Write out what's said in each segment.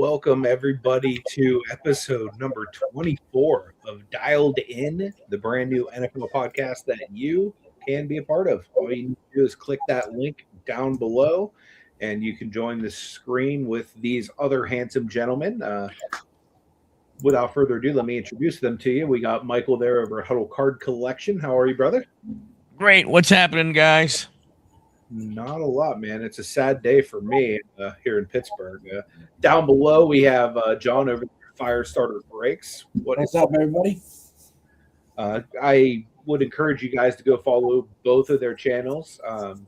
welcome everybody to episode number 24 of Dialed In, the brand new NFL podcast that you can be a part of. All you need to do is click that link down below, and you can join the screen with these other handsome gentlemen. Without further ado, let me introduce them to you. We got Michael there over Huddle Card Collection. How are you, brother? Great. What's happening, guys? Not a lot, man. It's a sad day for me here in Pittsburgh. Down below, we have John over there, Firestarter Breaks. What's up, everybody? I would encourage you guys to go follow both of their channels.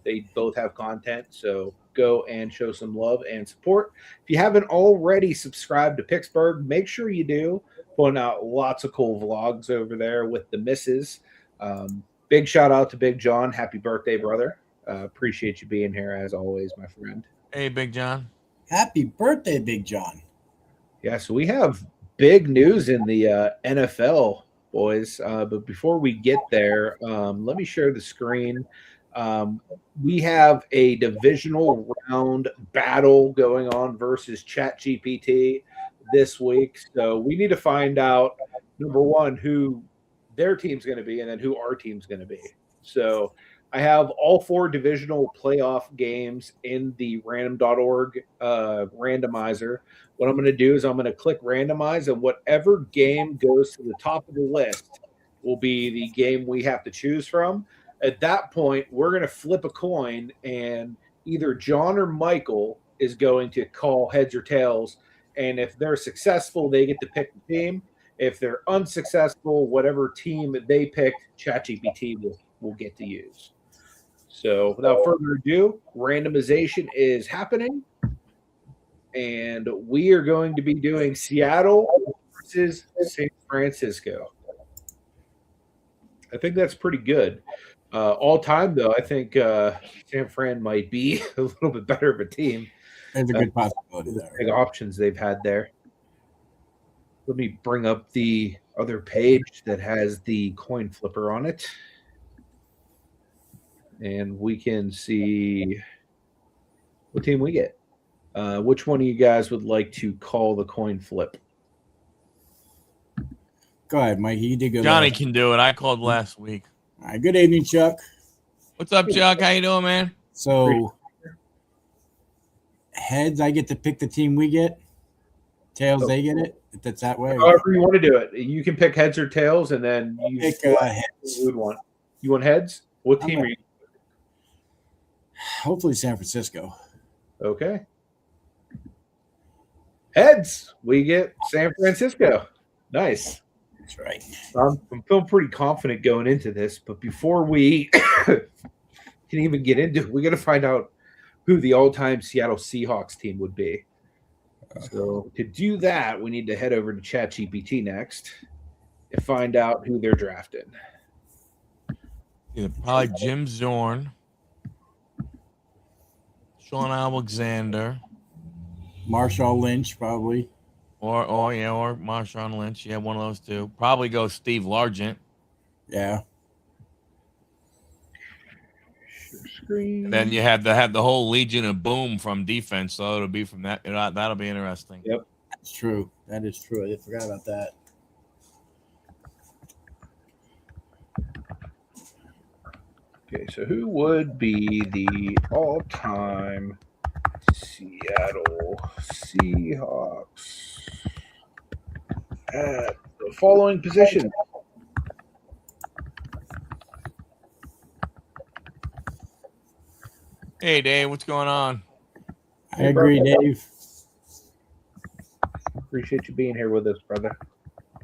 They both have content, so go and show some love and support. If you haven't already subscribed to Pittsburgh, make sure you do. Putting out lots of cool vlogs over there with the missus. Big shout out to Big John. Happy birthday, brother. Appreciate you being here as always, my friend. Hey, Big John. Happy birthday, Big John. Yeah, so we have big news in the NFL, boys. But before we get there, let me share the screen. We have a divisional round battle going on versus ChatGPT this week. So we need to find out, number one, who their team's going to be and then who our team's going to be. So I have all 4 divisional playoff games in the random.org randomizer. What I'm going to do is I'm going to click randomize, and whatever game goes to the top of the list will be the game we have to choose from. At that point, we're going to flip a coin, and either John or Michael is going to call heads or tails. And if they're successful, they get to pick the team. If they're unsuccessful, whatever team they picked, ChatGPT will get to use. So without further ado, randomization is happening, and we are going to be doing Seattle versus San Francisco. I think that's pretty good. All time, though, I think San Fran might be a little bit better of a team. There's a good possibility there. Big options they've had there. Let me bring up the other page that has the coin flipper on it. And we can see what team we get. Which one of you guys would like to call the coin flip? Go ahead, Mike. You did good. Johnny can do it. I called last week. All right. Good evening, Chuck. What's up, Chuck? How you doing, man? So, heads, I get to pick the team we get. Tails, they get it. If that's that way. However you want to do it. You can pick heads or tails, and then you pick heads. You would want. You want heads? What team are you? Hopefully San Francisco. Okay. Heads. We get San Francisco. Nice. That's right. I'm feeling pretty confident going into this, but before we can even get into it, we got to find out who the all-time Seattle Seahawks team would be. So to do that, we need to head over to ChatGPT next and find out who they're drafting. Yeah, probably Jim Zorn, Sean Alexander, Marshawn Lynch, probably. or Marshawn Lynch. Yeah, one of those two. Probably go Steve Largent. Yeah. Screen. Then you have the whole Legion of Boom from defense, so it'll be from that. That'll be interesting. Yep, That's true. That is true. I forgot about that. Okay, so who would be the all-time Seattle Seahawks at the following position? Hey, Dave, what's going on? I agree, Dave. Appreciate you being here with us, brother.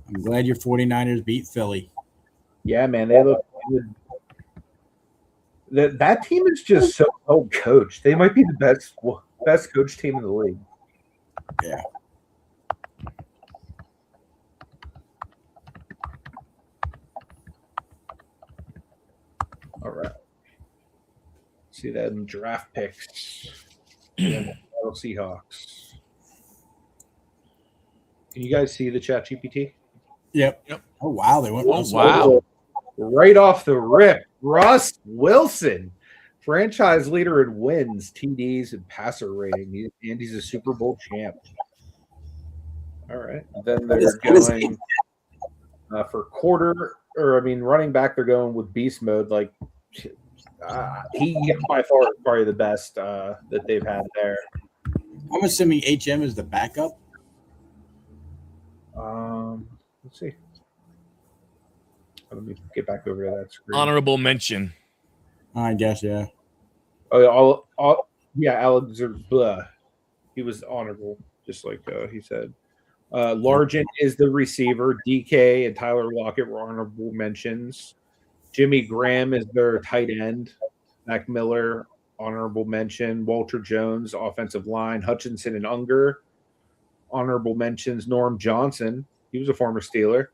I'm glad your 49ers beat Philly. Yeah, man, they look good. That team is just so well coached. They might be the best coach team in the league. Yeah. All right. See that in draft picks. Seahawks. Can you guys see the ChatGPT? Yep. Oh, wow. They went. Oh, wow. Right off the rip, Russ Wilson, franchise leader in wins, TDs, and passer rating. And he's a Super Bowl champ. All right. Then they're going for running back. They're going with beast mode. Like he by far is probably the best that they've had there. I'm assuming HM is the backup. Let's see. Let me get back over to that screen. Honorable mention. I guess, yeah. Oh, Alexander. Blah. He was honorable, just like he said. Largent is the receiver. DK and Tyler Lockett were honorable mentions. Jimmy Graham is their tight end. Mac Miller, honorable mention. Walter Jones, offensive line. Hutchinson and Unger, honorable mentions. Norm Johnson, he was a former Steeler.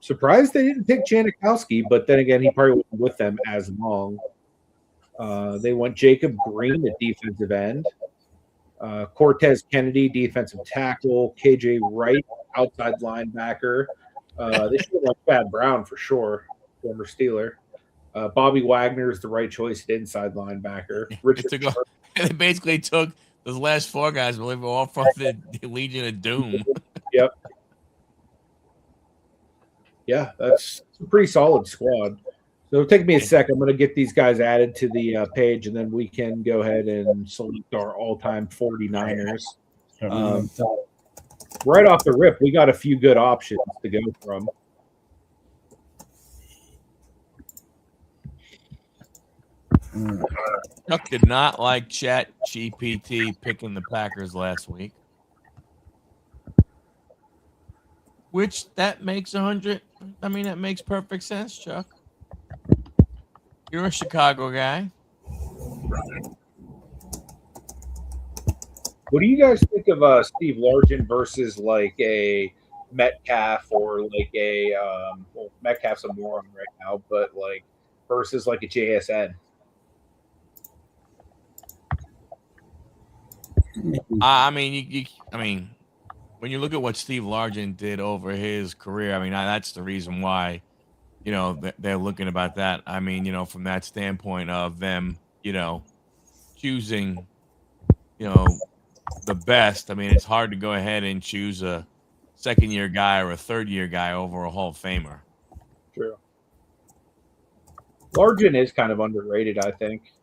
Surprised they didn't pick Janikowski, but then again, he probably wasn't with them as long. They went Jacob Green at defensive end. Cortez Kennedy, defensive tackle. KJ Wright, outside linebacker. They should have went Chad Brown for sure, former Steeler. Bobby Wagner is the right choice at inside linebacker. They basically took those last four guys, I believe, all from the Legion of Doom. Yep. Yeah, that's a pretty solid squad. So it'll take me a sec. I'm going to get these guys added to the page, and then we can go ahead and select our all-time 49ers. Right off the rip, we got a few good options to go from. Chuck did not like Chat GPT picking the Packers last week. Which that makes 100. I mean, that makes perfect sense, Chuck. You're a Chicago guy. What do you guys think of Steve Largent versus like a Metcalf or like a Metcalf's a moron right now, but like versus like a JSN? I mean, when you look at what Steve Largent did over his career, I mean, that's the reason why, they're looking about that. I mean, from that standpoint of them, choosing, the best. I mean, it's hard to go ahead and choose a second-year guy or a third-year guy over a Hall of Famer. True. Largent is kind of underrated, I think.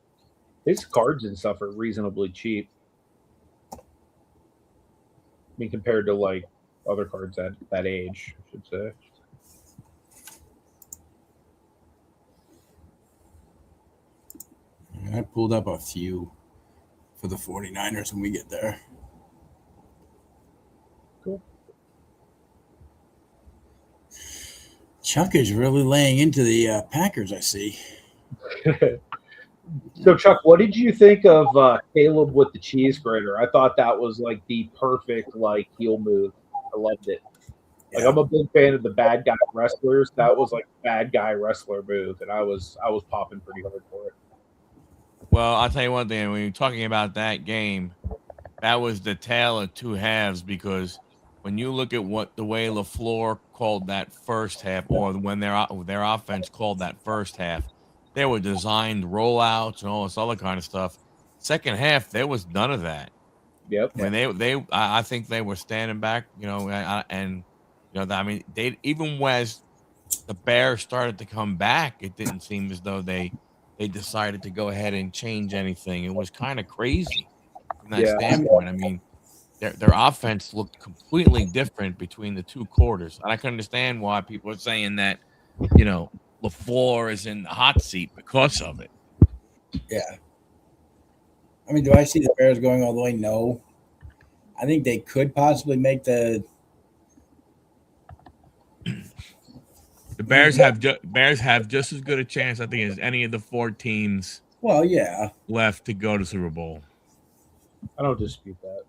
His cards and stuff are reasonably cheap. I mean, compared to like other cards at that age, I should say. I pulled up a few for the 49ers when we get there. Cool. Chuck is really laying into the Packers, I see. So, Chuck, what did you think of Caleb with the cheese grater? I thought that was like the perfect like heel move. I loved it. Like, I'm a big fan of the bad guy wrestlers. That was like a bad guy wrestler move, and I was popping pretty hard for it. Well, I'll tell you one thing. When you're talking about that game, that was the tale of two halves, because when you look at the way LaFleur called that first half, or when their offense called that first half, they were designed rollouts and all this other kind of stuff. Second half, there was none of that. Yep. When I think they were standing back, and I mean, they even as the Bears started to come back, it didn't seem as though they decided to go ahead and change anything. It was kind of crazy from that standpoint. I mean, their offense looked completely different between the two quarters. And I can understand why people are saying that, LaFleur is in the hot seat because of it. Yeah. I mean, do I see the Bears going all the way? No. I think they could possibly make the Bears have just as good a chance, I think, as any of the four teams. Well, yeah, left to go to Super Bowl. I don't dispute that.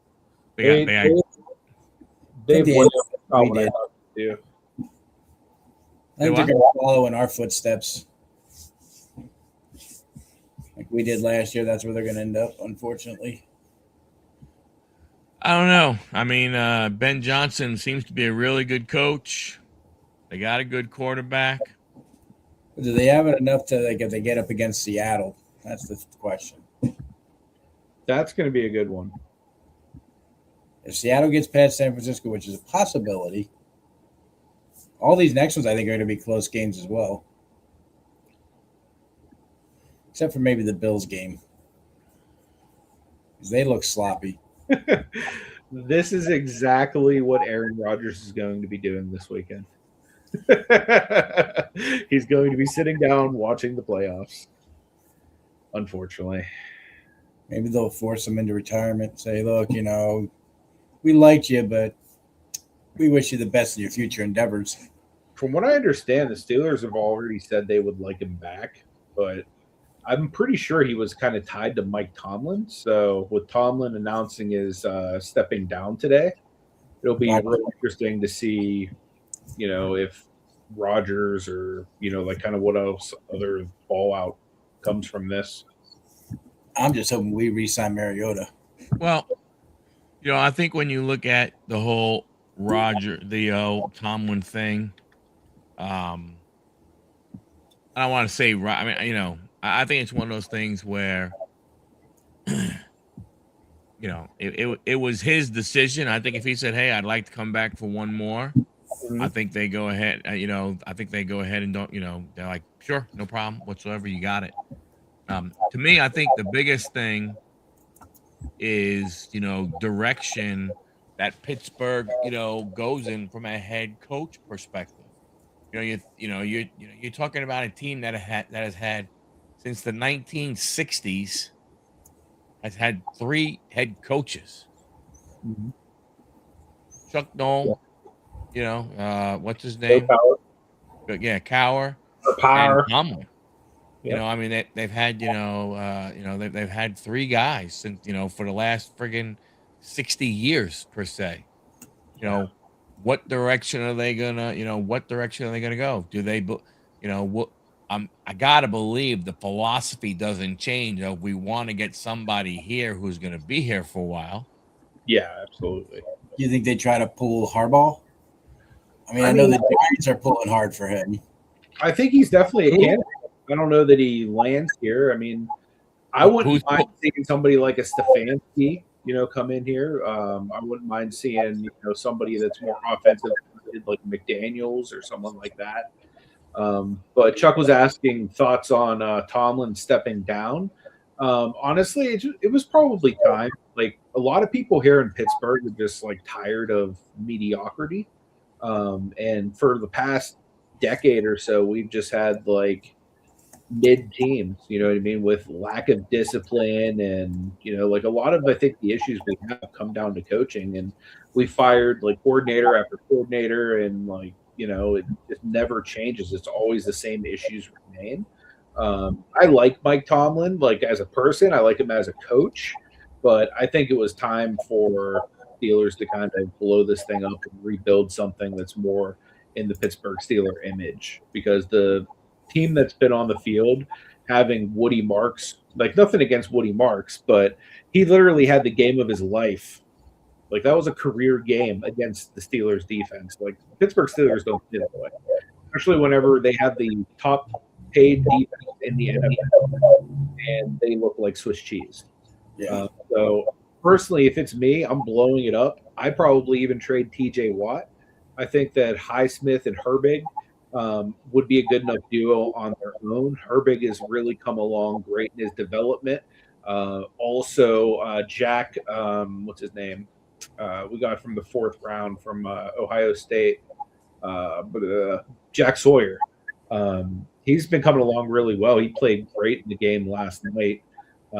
They've won. I think they're going to follow in our footsteps, like we did last year. That's where they're going to end up, unfortunately. I don't know. I mean, Ben Johnson seems to be a really good coach. They got a good quarterback. Do they have it enough to, like, if they get up against Seattle? That's the question. That's going to be a good one. If Seattle gets past San Francisco, which is a possibility, all these next ones I think are going to be close games as well, except for maybe the Bills game because they look sloppy. This is exactly what Aaron Rodgers is going to be doing this weekend. He's going to be sitting down watching the playoffs. Unfortunately, Maybe they'll force him into retirement. Say, look, we liked you, but we wish you the best in your future endeavors. from what I understand, the Steelers have already said they would like him back, but I'm pretty sure he was kind of tied to Mike Tomlin. So with Tomlin announcing his stepping down today, it'll be Right. really interesting to see, if Rodgers or like kind of what else other fallout comes from this. I'm just hoping we re-sign Mariota. Well, I think when you look at the whole the Tomlin thing, I don't want to say right. I mean, I think it's one of those things where, it was his decision. I think if he said, "Hey, I'd like to come back for one more," I think they go ahead. I think they go ahead and don't. They're like, "Sure, no problem whatsoever. You got it." To me, I think the biggest thing is direction that Pittsburgh goes in from a head coach perspective. You're talking about a team that has had since the 1960s has had 3 head coaches. Mm-hmm. Chuck Noll, what's his name? Yeah, Cowher and Power. Tomlin. Yep. I mean they've had they've had 3 guys since for the last friggin' 60 years per se. What direction are they gonna go? Do they what I gotta believe the philosophy doesn't change of we want to get somebody here who's gonna be here for a while. Yeah, absolutely. You think they try to pull Harbaugh? I know the Giants are pulling hard for him. I think he's definitely a candidate. I don't know that he lands here. I mean, I wouldn't mind seeing somebody like a Stefanski, come in here. I wouldn't mind seeing, somebody that's more offensive, like McDaniels or someone like that. But Chuck was asking thoughts on Tomlin stepping down. Honestly, it was probably time. Like a lot of people here in Pittsburgh are just like tired of mediocrity. And for the past decade or so, we've just had like mid teams, you know what I mean, with lack of discipline and like a lot of I think the issues we have come down to coaching, and we fired like coordinator after coordinator, and like it just never changes. It's always the same issues remain. I like Mike Tomlin, like as a person, I like him as a coach, but I think it was time for Steelers to kind of blow this thing up and rebuild something that's more in the Pittsburgh Steeler image, because the team that's been on the field having Woody Marks, like nothing against Woody Marks, but he literally had the game of his life. Like that was a career game against the Steelers defense. Like Pittsburgh Steelers don't play that way, especially whenever they have the top paid defense in the NFL and they look like Swiss cheese. Yeah. So personally, if it's me, I'm blowing it up. I probably even trade TJ Watt. I think that Highsmith and Herbig would be a good enough duo on their own. Herbig has really come along great in his development. Also, Jack, what's his name? We got from the 4th round from Ohio State, Jack Sawyer. He's been coming along really well. He played great in the game last night.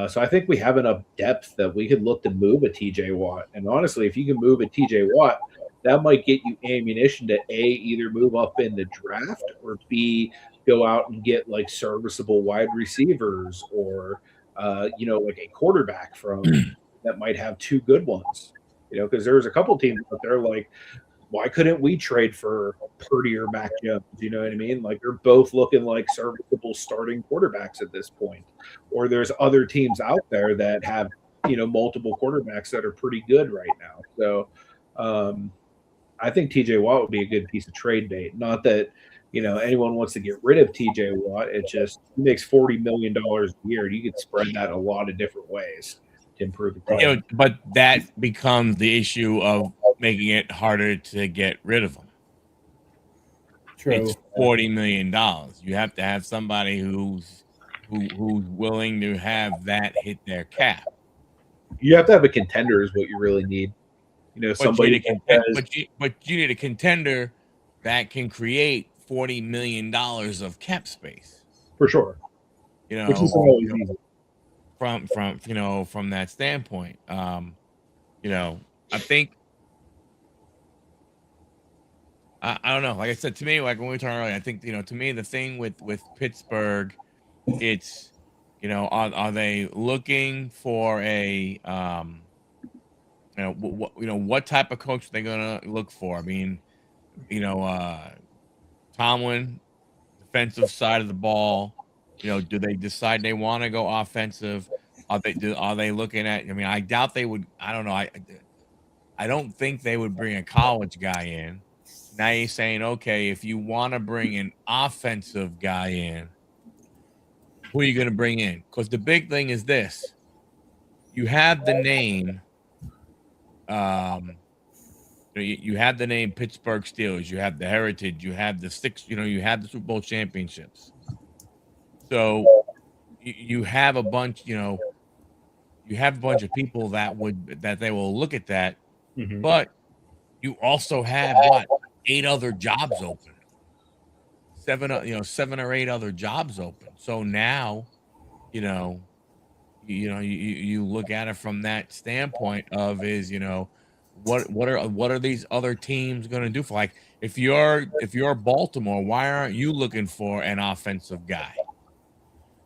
So I think we have enough depth that we could look to move a TJ Watt. And honestly, if you can move a TJ Watt, that might get you ammunition to A, either move up in the draft, or B, go out and get like serviceable wide receivers, or like a quarterback from that might have 2 good ones. Because there's a couple teams out there like, why couldn't we trade for Purdy or Mac Jones? You know what I mean? Like they're both looking like serviceable starting quarterbacks at this point. Or there's other teams out there that have multiple quarterbacks that are pretty good right now. So I think TJ Watt would be a good piece of trade bait. Not that anyone wants to get rid of TJ Watt. It just he makes $40 million a year. You could spread that a lot of different ways. to improve the team. You know, but that becomes the issue of making it harder to get rid of them. True. It's $40 million. You have to have somebody who's willing to have that hit their cap. You have to have a contender is what you really need. You know, But you somebody need you need a contender that can create $40 million of cap space. for sure, You which is know, always easy. from that standpoint. You know, I think I don't know. Like I said, to me, like when we talked earlier, I think to me the thing with Pittsburgh, it's are they looking for a what type of coach are they gonna look for? I mean, you know, Tomlin, defensive side of the ball. Do they decide they want to go offensive? Are they looking at? I mean, I doubt they would. I don't know. I don't think they would bring a college guy in. Now you're saying, okay, if you want to bring an offensive guy in, who are you going to bring in? Because the big thing is this: you have the name. You have the name Pittsburgh Steelers. You have the heritage. You have the six. You have the Super Bowl championships. So you have a bunch. You have a bunch of people that they will look at that. Mhm. But you also have what 8 other jobs open. 7 or 8 other jobs open. So now, you look at it from that standpoint of what are these other teams going to do for, like, if you're Baltimore, why aren't you looking for an offensive guy?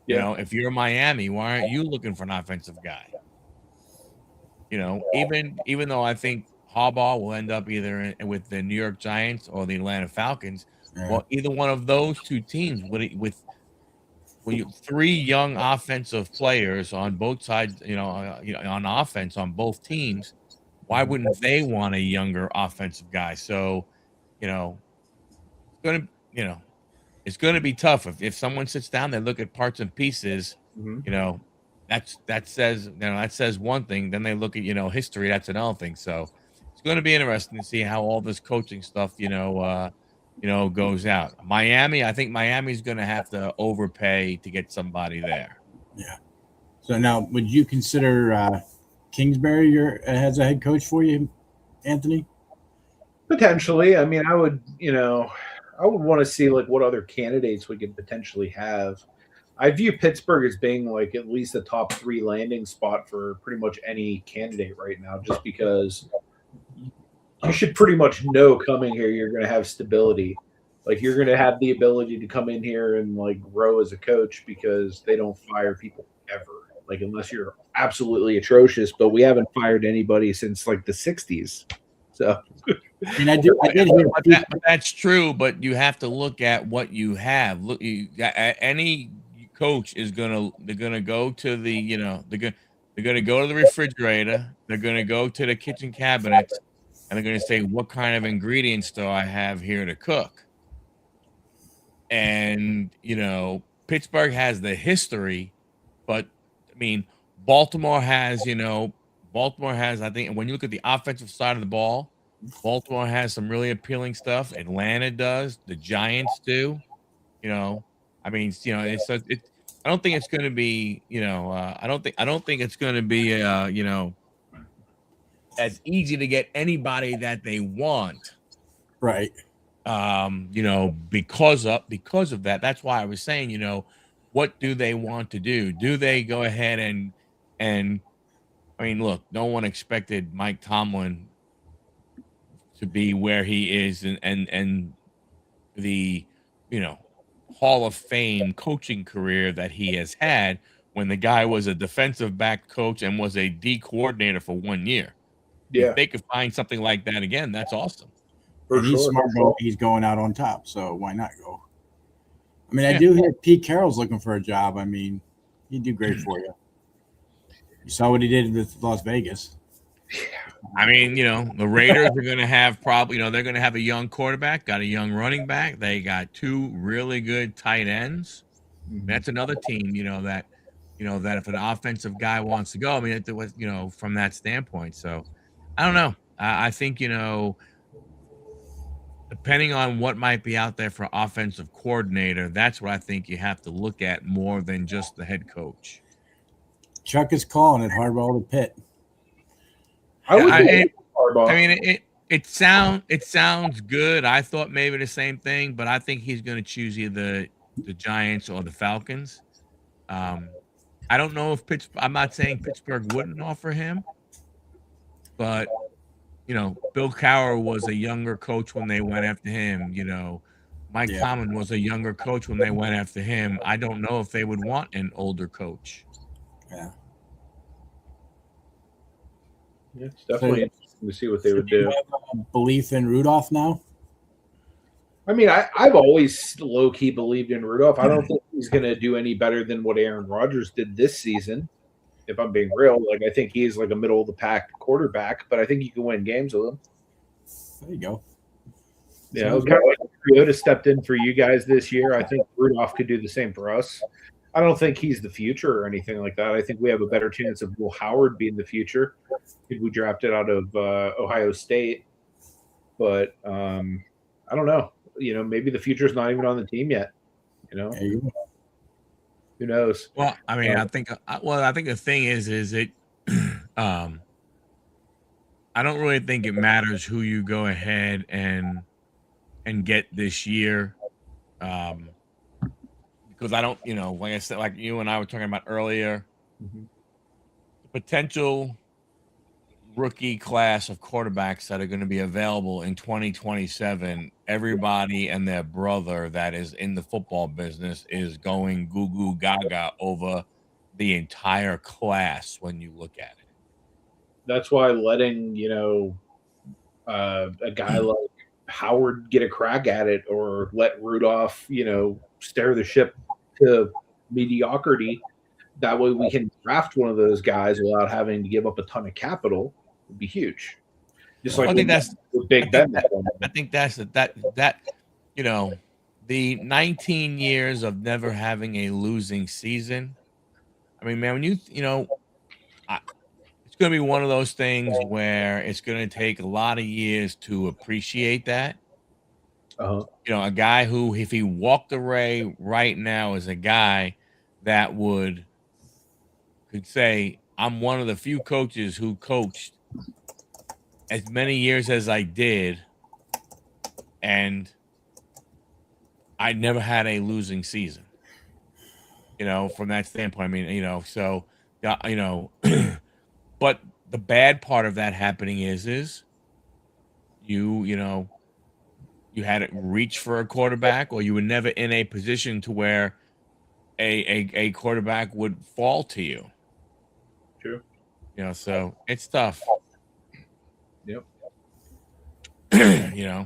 Yeah. If you're Miami, why aren't you looking for an offensive guy? Even though I think Harbaugh will end up either with the New York Giants or the Atlanta Falcons, Yeah. well, either one of those two teams with 3 young offensive players on both sides, on offense on both teams, why wouldn't they want a younger offensive guy? So, it's gonna, it's gonna be tough if someone sits down, they look at parts and pieces, Mhm. that says one thing. Then they look at history. That's another thing. So it's going to be interesting to see how all this coaching stuff goes out. I think Miami's going to have to overpay to get somebody there. Yeah. So now, would you consider Kingsbury as a head coach for you, Anthony? Potentially. I mean, I would want to see like what other candidates we could potentially have. I view Pittsburgh as being like at least a top 3 landing spot for pretty much any candidate right now, just because you should pretty much know coming here you're going to have stability. Like you're going to have the ability to come in here and like grow as a coach because they don't fire people ever. Like unless you're absolutely atrocious, but we haven't fired anybody since like the 60s. So I mean, I did hear But that's true. But you have to look at what you have. Look, any coach they're gonna go to the they're gonna go to the refrigerator. They're gonna go to the kitchen cabinets, and they're gonna say, what kind of ingredients do I have here to cook? And Pittsburgh has the history, but I mean, Baltimore has I think when you look at the offensive side of the ball, Baltimore has some really appealing stuff. Atlanta does. The Giants do. I mean, it's. I don't think it's going to be. I don't think it's going to be. As easy to get anybody that they want. right. Because of that. That's why I was saying, what do they want to do? Do they go ahead and I mean, look, no one expected Mike Tomlin to be where he is and the Hall of Fame coaching career that he has had when the guy was a defensive back coach and was a D coordinator for 1 year. If yeah, they could find something like that again, that's awesome. for And he's sure. smart, but he's going out on top. So why not go? I mean, I do hear Pete Carroll's looking for a job. I mean, he'd do great for you. You saw what he did with Las Vegas. I mean, the Raiders are going to have they're going to have a young quarterback, got a young running back. They got 2 really good tight ends. Mhm. That's another team, that that if an offensive guy wants to go, I mean, it was, from that standpoint. So I don't know. I think, depending on what might be out there for offensive coordinator, that's what I think you have to look at more than just the head coach. Chuck is calling it Harbaugh to Pitt. I would I Harbaugh. mean, it sounds good. I thought maybe the same thing, but I think he's going to choose either the Giants or the Falcons. I don't know if Pittsburgh. I'm not saying Pittsburgh wouldn't offer him, but Bill Cowher was a younger coach when they went after him. Mike Yeah. Tomlin was a younger coach when they went after him. I don't know if they would want an older coach. Yeah. Yeah, it's definitely interesting to see what they would do. You have a belief in Rudolph now? I mean, I've always low key believed in Rudolph. I don't think he's going to do any better than what Aaron Rodgers did this season. If I'm being real, like I think he's like a middle of the pack quarterback, but I think you can win games with him. There you go. Yeah, kind of like Toyota stepped in for you guys this year. I think Rudolph could do the same for us. I don't think he's the future or anything like that. I think we have a better chance of Will Howard being the future if we drafted out of Ohio State. But I don't know. Maybe the future's not even on the team yet. There you go. Who knows? Well, I mean, I think the thing is it, I don't really think it matters who you go ahead and get this year, because I don't, like I said, like you and I were talking about earlier, the potential rookie class of quarterbacks that are going to be available in 2027, everybody and their brother that is in the football business is going goo goo gaga over the entire class when you look at it. That's why letting, a guy like Howard get a crack at it or let Rudolph, steer the ship to mediocrity. That way we can draft one of those guys without having to give up a ton of capital would be huge. Just like I think that's Big Ben. I think that's that the 19 years of never having a losing season. I mean, man, when it's going to be one of those things where it's going to take a lot of years to appreciate that. A guy who, if he walked away right now, is a guy that could say, I'm one of the few coaches who coached as many years as I did, and I never had a losing season. From that standpoint, I mean, so but the bad part of that happening is you had to reach for a quarterback, or you were never in a position to where a quarterback would fall to you. True. So it's tough. Yep. Yeah,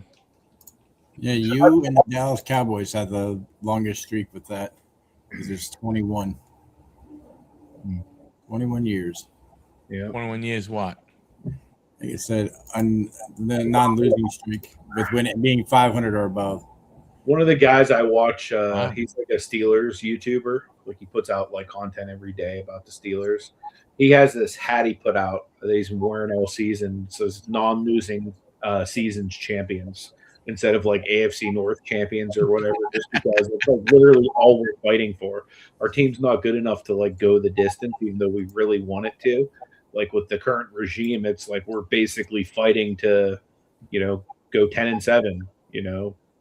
you and the Dallas Cowboys had the longest streak with that. There's 21. 21 years. Yeah. 21 years what? Like I said, on the non-losing streak with being 500 or above. One of the guys I watch, Wow. He's like a Steelers YouTuber. Like he puts out like content every day about the Steelers. He has this hat he put out that he's been wearing all season. It says non-losing seasons champions instead of like AFC North champions or whatever, just because it's like literally all we're fighting for. Our team's not good enough to like go the distance, even though we really want it to. Like with the current regime, it's like we're basically fighting to, go 10-7,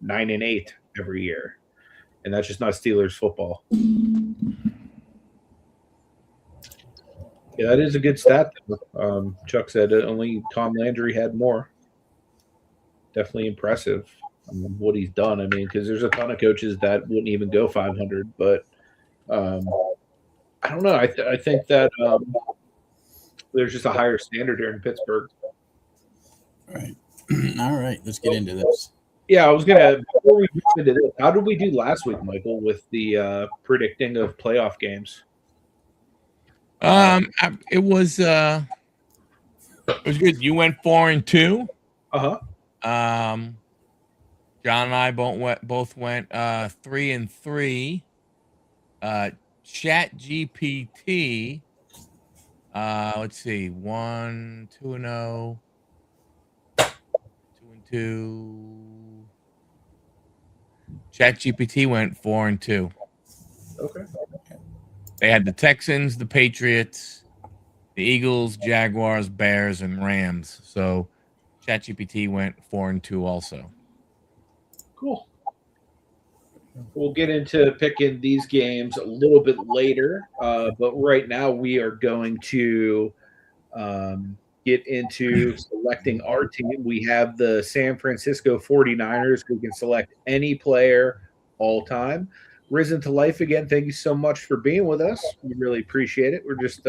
9-8 every year. And that's just not Steelers football. Yeah, that is a good stat. Chuck said only Tom Landry had more. Definitely impressive what he's done. I mean, because there's a ton of coaches that wouldn't even go 500, but I don't know. I think that there's just a higher standard here in Pittsburgh. Right. All right. Let's get into this. Yeah, I was gonna. Before we move into this, how did we do last week, Michael, with the predicting of playoff games? It was good. You went 4-2. John and I both went 3-3. Chat GPT. Let's see. 1, 2-0, 2-2. Chat GPT went 4-2. Okay. They had the Texans, the Patriots, the Eagles, Jaguars, Bears, and Rams. So ChatGPT went 4-2 also. Cool. We'll get into picking these games a little bit later, but right now we are going to get into selecting our team. We have the San Francisco 49ers who can select any player all time. Risen to life again. Thank you so much for being with us. We really appreciate it. We're just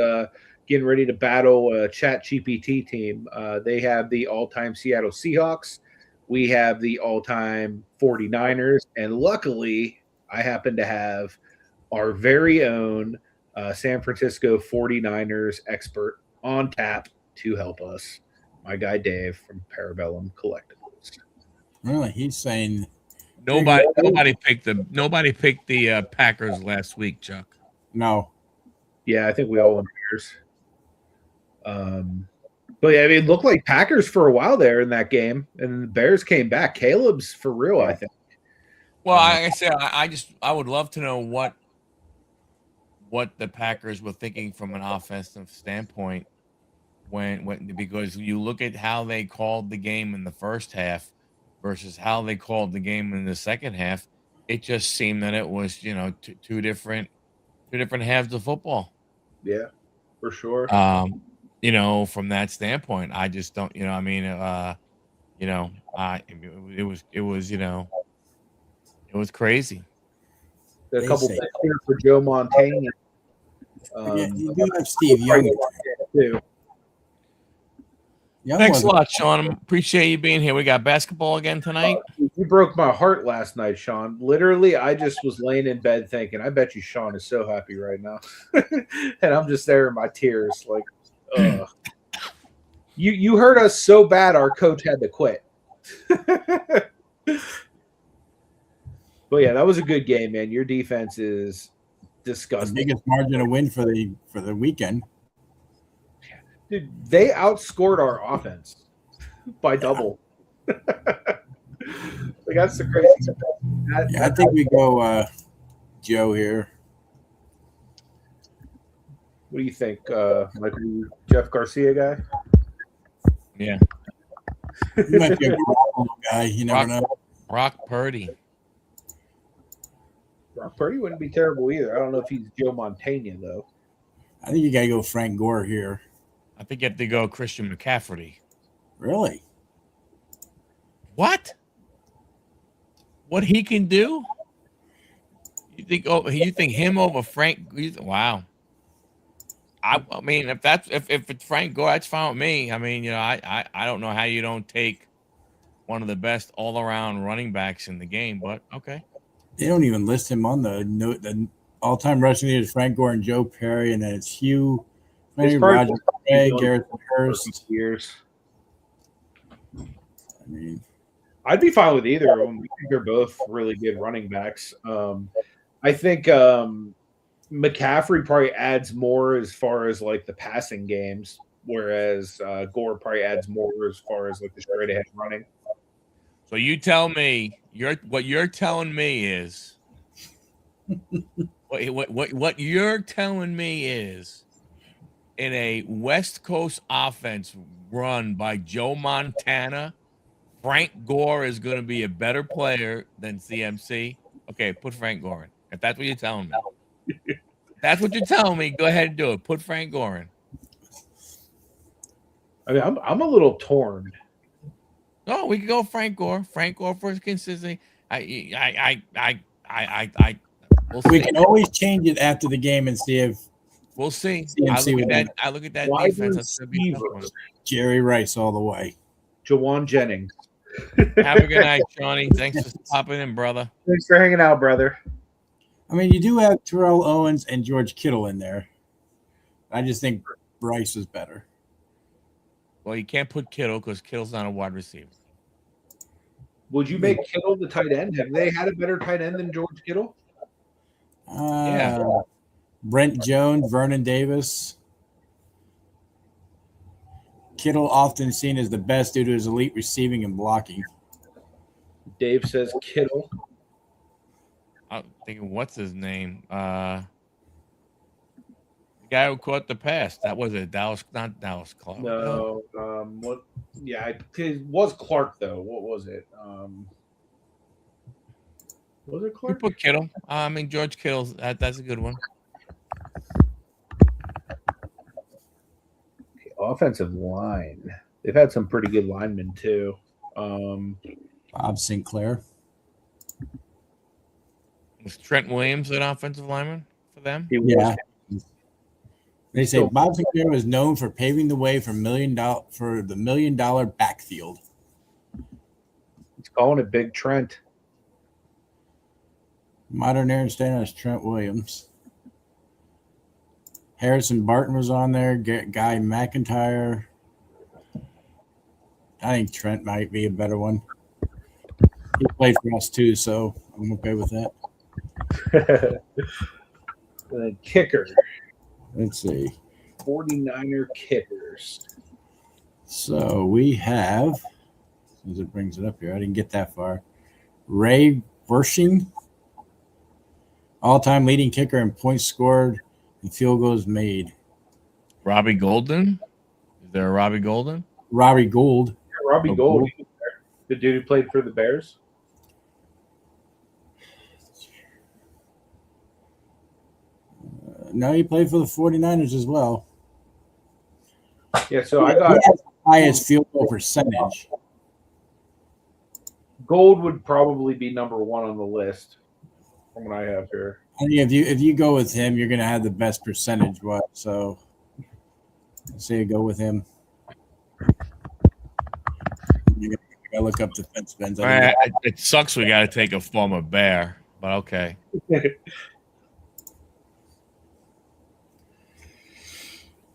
getting ready to battle a Chat GPT team. They have the all-time Seattle Seahawks. We have the all-time 49ers. And luckily, I happen to have our very own San Francisco 49ers expert on tap to help us. My guy Dave from Parabellum Collectibles. Really, he's saying Nobody picked the Packers last week, Chuck. no. Yeah, I think we all went Bears. But yeah, I mean, it looked like Packers for a while there in that game, and the Bears came back. Caleb's for real, I think. Well, like I said, I would love to know what the Packers were thinking from an offensive standpoint when because you look at how they called the game in the first half versus how they called the game in the second half. It just seemed that it was two different halves of football. Yeah, for sure. From that standpoint, I just don't. It was crazy. A couple picks here for Joe Montana. You do have Steve Young too. Thanks a lot, Sean. Appreciate you being here. We got basketball again tonight. You broke my heart last night, Sean. Literally, I just was laying in bed thinking, I bet you Sean is so happy right now. And I'm just there in my tears like, ugh. You hurt us so bad our coach had to quit. But yeah, that was a good game, man. Your defense is disgusting. The biggest margin of win for the weekend. Dude, they outscored our offense by double. Like, that's the crazy. I think we go Joe here. What do you think? Like Jeff Garcia guy? Yeah. He might be a Garoppolo guy. You never know. Brock Purdy. Brock Purdy wouldn't be terrible either. I don't know if he's Joe Montana, though. I think you got to go Frank Gore here. I think you have to go Christian McCaffrey. Really? What he can do? You think him over Frank? Wow. I mean, if it's Frank Gore, that's fine with me. I mean, I don't know how you don't take one of the best all around running backs in the game, but okay. They don't even list him on the all time rushing leaders: Frank Gore and Joe Perry, and then it's Hugh, Roger Craig, Garrett Hurst. Years. I mean, I'd be fine with either of them. I think they're both really good running backs. I think McCaffrey probably adds more as far as like the passing games, whereas Gore probably adds more as far as like the straight ahead running. So you tell me what you're telling me is what you're telling me is in a West Coast offense run by Joe Montana, Frank Gore is going to be a better player than CMC. Okay, put Frank Gore in. If that's what you're telling me. That's what you're telling me. Go ahead and do it. Put Frank Gore in. I mean, I'm a little torn. No, we could go Frank Gore. Frank Gore for consistency. We can always change it after the game and see if we'll see. CMC I look at that defense. Jerry Rice all the way. Jawan Jennings. Have a good night, Johnny. Thanks for popping in, brother. Thanks for hanging out, brother. I mean, you do have Terrell Owens and George Kittle in there. I just think Rice is better. Well, you can't put Kittle because Kittle's not a wide receiver. Would you make Kittle the tight end? Have they had a better tight end than George Kittle? Yeah. Brent Jones, Vernon Davis. Kittle often seen as the best due to his elite receiving and blocking. Dave says Kittle. I'm thinking, what's his name? The guy who caught the pass. That was it. Dallas, not Dallas Clark. No, what? Yeah, it was Clark though. What was it? Was it You Clark? put Kittle. I mean, George Kittle. That's a good one. Offensive line. They've had some pretty good linemen too. Bob Sinclair. Was Trent Williams an offensive lineman for them? He was. Yeah. They say Bob Sinclair was known for paving the way for the $1 million backfield. He's calling it Big Trent. Modern Aaron Stanley is Trent Williams. Harrison Barton was on there. Guy McIntyre. I think Trent might be a better one. He played for us too, so I'm okay with that. The kicker. Let's see. 49er kickers. So we have, as it brings it up here, I didn't get that far. Ray Bershing, all-time leading kicker in points scored and field goals made. Robbie Golden? Is there a Robbie Golden? Robbie Gould. Yeah, Robbie Gould. The dude who played for the Bears. No, he played for the 49ers as well. Yeah, so I got highest field goal percentage. Gold would probably be number one on the list from what I have here. I think if you go with him, you're going to have the best percentage. So I say you go with him. You got to look up defensive ends. It sucks we got to take a former Bear, but okay.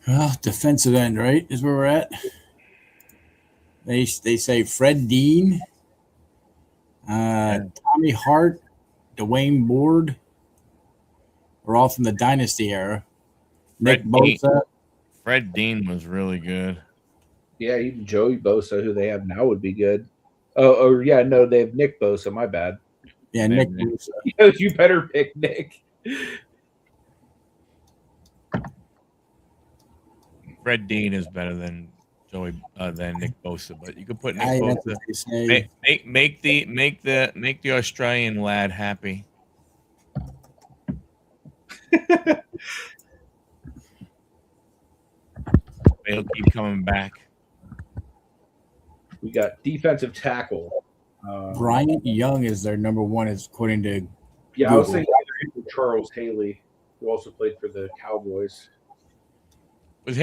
Well, defensive end, right, is where we're at. They say Fred Dean, Tommy Hart, Dwayne Board. We're all from the Dynasty era. Nick Bosa. Fred Dean was really good. Yeah, even Joey Bosa, who they have now, would be good. Oh, yeah, no, they have Nick Bosa. My bad. Yeah, Nick Bosa. You better pick Nick. Fred Dean is better than than Nick Bosa, but you could put Nick Bosa. Make the Australian lad happy. They'll keep coming back. We got defensive tackle. Bryant Young is their number one, according to Yeah, Google. I was thinking either Charles Haley, who also played for the Cowboys. Was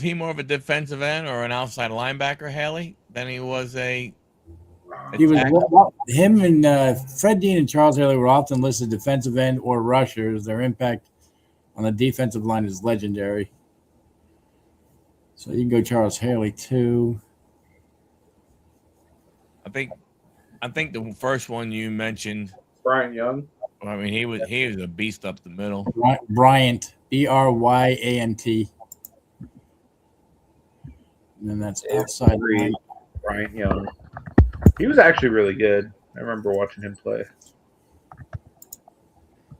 he more of a defensive end or an outside linebacker, Haley, than he was a? He was him and Fred Dean and Charles Haley were often listed defensive end or rushers. Their impact on the defensive line is legendary. So you can go Charles Haley too. I think the first one you mentioned, Brian Young. I mean, he was a beast up the middle. Bryant, Bryant. And then that's outside. Brian Young. He was actually really good. I remember watching him play.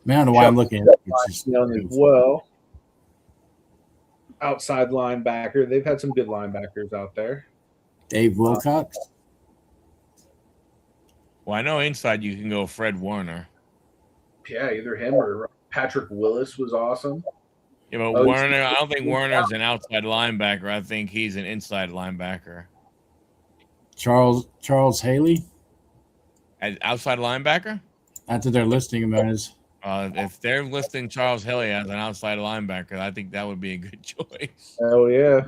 Man, I don't know why I'm looking at it. Young as well. Outside linebacker. They've had some good linebackers out there. Dave Wilcox. Well, I know inside you can go Fred Warner. Yeah, either him or Patrick Willis was awesome. Yeah, but Warner, I don't think Warner's an outside linebacker. I think he's an inside linebacker. Charles Haley. As outside linebacker? That's what they're listing him as. If they're listing Charles Haley as an outside linebacker, I think that would be a good choice. Oh, yeah.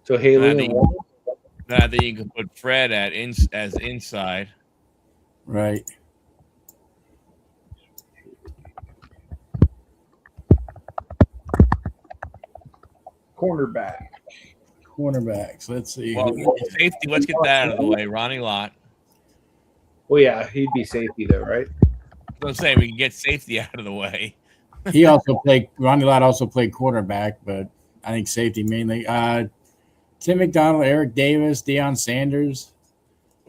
So Haley I think you can put Fred as inside. Right. Cornerbacks. Let's see. Well, safety, let's get that out of the way. Ronnie Lott. Well, yeah, he'd be safety though, right? I'm saying we can get safety out of the way. Ronnie Lott also played quarterback, but I think safety mainly. Tim McDonald, Eric Davis, Deion Sanders,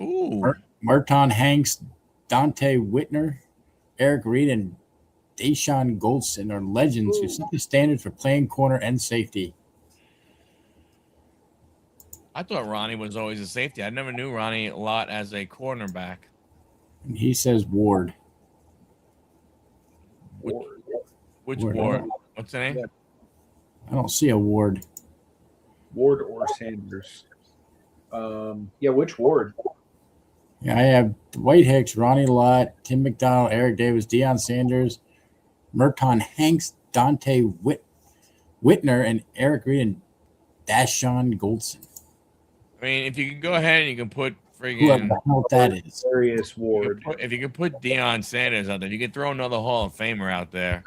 Ooh, Merton Hanks, Dante Whitner, Eric Reed, and Deshaun Goldson are legends who set the standards for playing corner and safety. I thought Ronnie was always a safety. I never knew Ronnie Lott as a cornerback. And he says Ward. Which, which Ward. Ward? What's the name? Yeah. I don't see a Ward. Ward or Sanders? Yeah, which Ward? Yeah, I have Dwight Hicks, Ronnie Lott, Tim McDonald, Eric Davis, Deion Sanders, Merton Hanks, Dante Whitner, and Eric Reed and Deshaun Goldson. I mean, if you could go ahead and you can put Whoever friggin' the hell that is. Darius Ward. if you could put Deion Sanders out there, you could throw another Hall of Famer out there.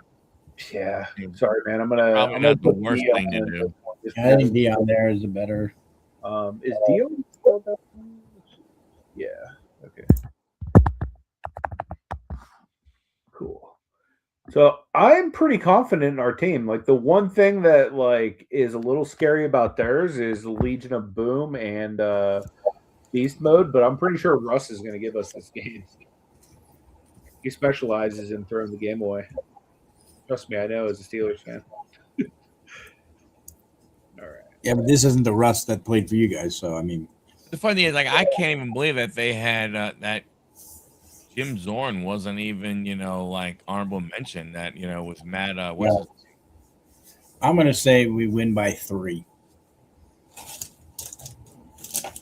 Yeah. Sorry, man. I'm gonna. Probably I'm not the gonna put worst Dion thing to in. do. I think Deion there is a better. Is Dion spelled that? Yeah. Okay. Cool. So I'm pretty confident in our team. Like the one thing that like is a little scary about theirs is the Legion of Boom and Beast Mode, but I'm pretty sure Russ is going to give us this game. He specializes in throwing the game away. Trust me, I know as a Steelers fan. All right. Yeah, but this isn't the Russ that played for you guys. So I mean, The funny thing is, like, I can't even believe that they had that Jim Zorn wasn't even, like honorable mention. That was Matt. Yeah. I'm going to say we win by 3. What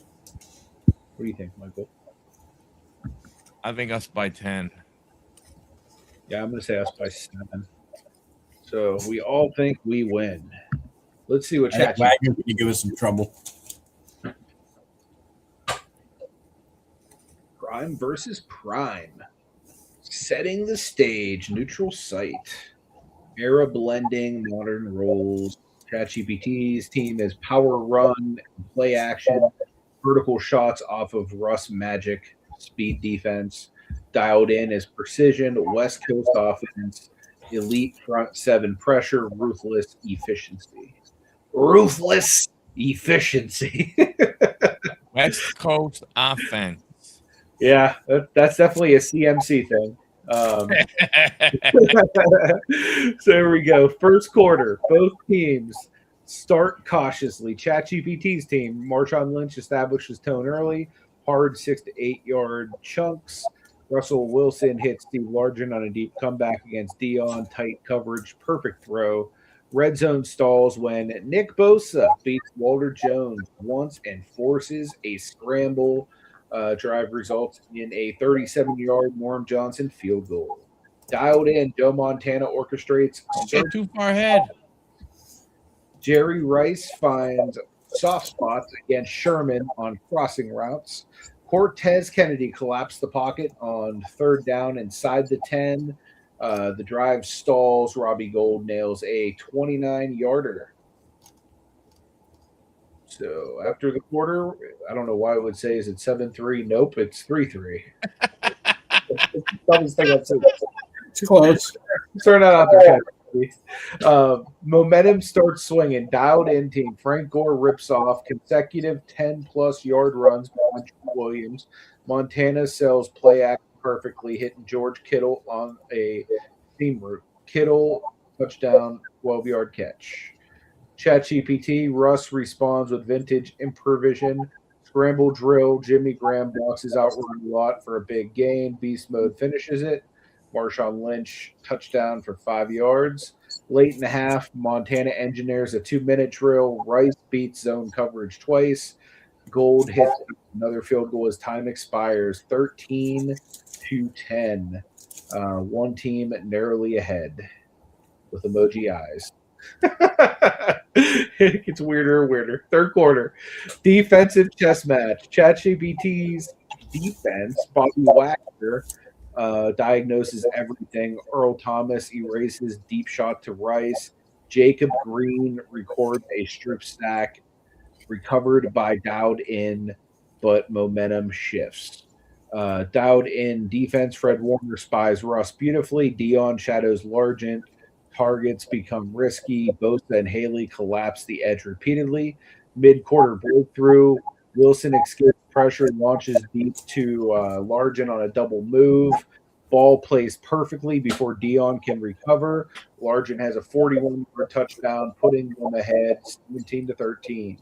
do you think, Michael? I think us by 10. Yeah, I'm going to say us by 7. So we all think we win. Let's see what chat. Wagner can give us some trouble. Prime versus Prime. Setting the stage, neutral site. Era blending, modern roles. ChatGPT's team is power run, play action, vertical shots off of Russ Magic, speed defense. Dialed in is precision, West Coast offense, elite front 7 pressure, ruthless efficiency. Ruthless efficiency. West Coast offense. Yeah, that's definitely a CMC thing. So here we go. First quarter, both teams start cautiously. ChatGPT's team, Marshawn Lynch establishes tone early, hard 6 to 8 yard chunks. Russell Wilson hits Steve Largent on a deep comeback against Dion, tight coverage, perfect throw. Red zone stalls when Nick Bosa beats Walter Jones once and forces a scramble. Drive results in a 37-yard Norm Johnson field goal. Dialed in, Joe Montana orchestrates. Get too far ahead. Jerry Rice finds soft spots against Sherman on crossing routes. Cortez Kennedy collapsed the pocket on 3rd down inside the 10. The drive stalls. Robbie Gould nails a 29-yarder. So after the quarter, I don't know why I would say is it 7-3. Nope, it's 3-3. It's close. Turn that out there. Momentum starts swinging. Dialed in team. Frank Gore rips off consecutive 10-plus yard runs by Williams. Montana sells play action perfectly, hitting George Kittle on a seam route. Kittle, touchdown, 12-yard catch. ChatGPT, Russ responds with vintage improvisation. Scramble drill, Jimmy Graham boxes out Ronnie Lott for a big gain. Beast mode finishes it. Marshawn Lynch, touchdown for 5 yards. Late in the half, Montana engineers a 2-minute drill. Rice beats zone coverage twice. Gold hits another field goal as time expires. 13-10. One team narrowly ahead with emoji eyes. It gets weirder and weirder. Third quarter, defensive chess match. ChatGPT's defense, Bobby Wagner, diagnoses everything. Earl Thomas erases deep shot to Rice. Jacob Green records a strip sack recovered by Dialed in, but momentum shifts. Dialed in defense, Fred Warner spies Russ beautifully. Dion shadows Largent. Targets become risky. Bosa and Haley collapse the edge repeatedly. Mid-quarter breakthrough. Wilson escapes pressure, launches deep to Largent on a double move. Ball plays perfectly before Dion can recover. Largent has a 41-yard touchdown, putting them ahead 17-13.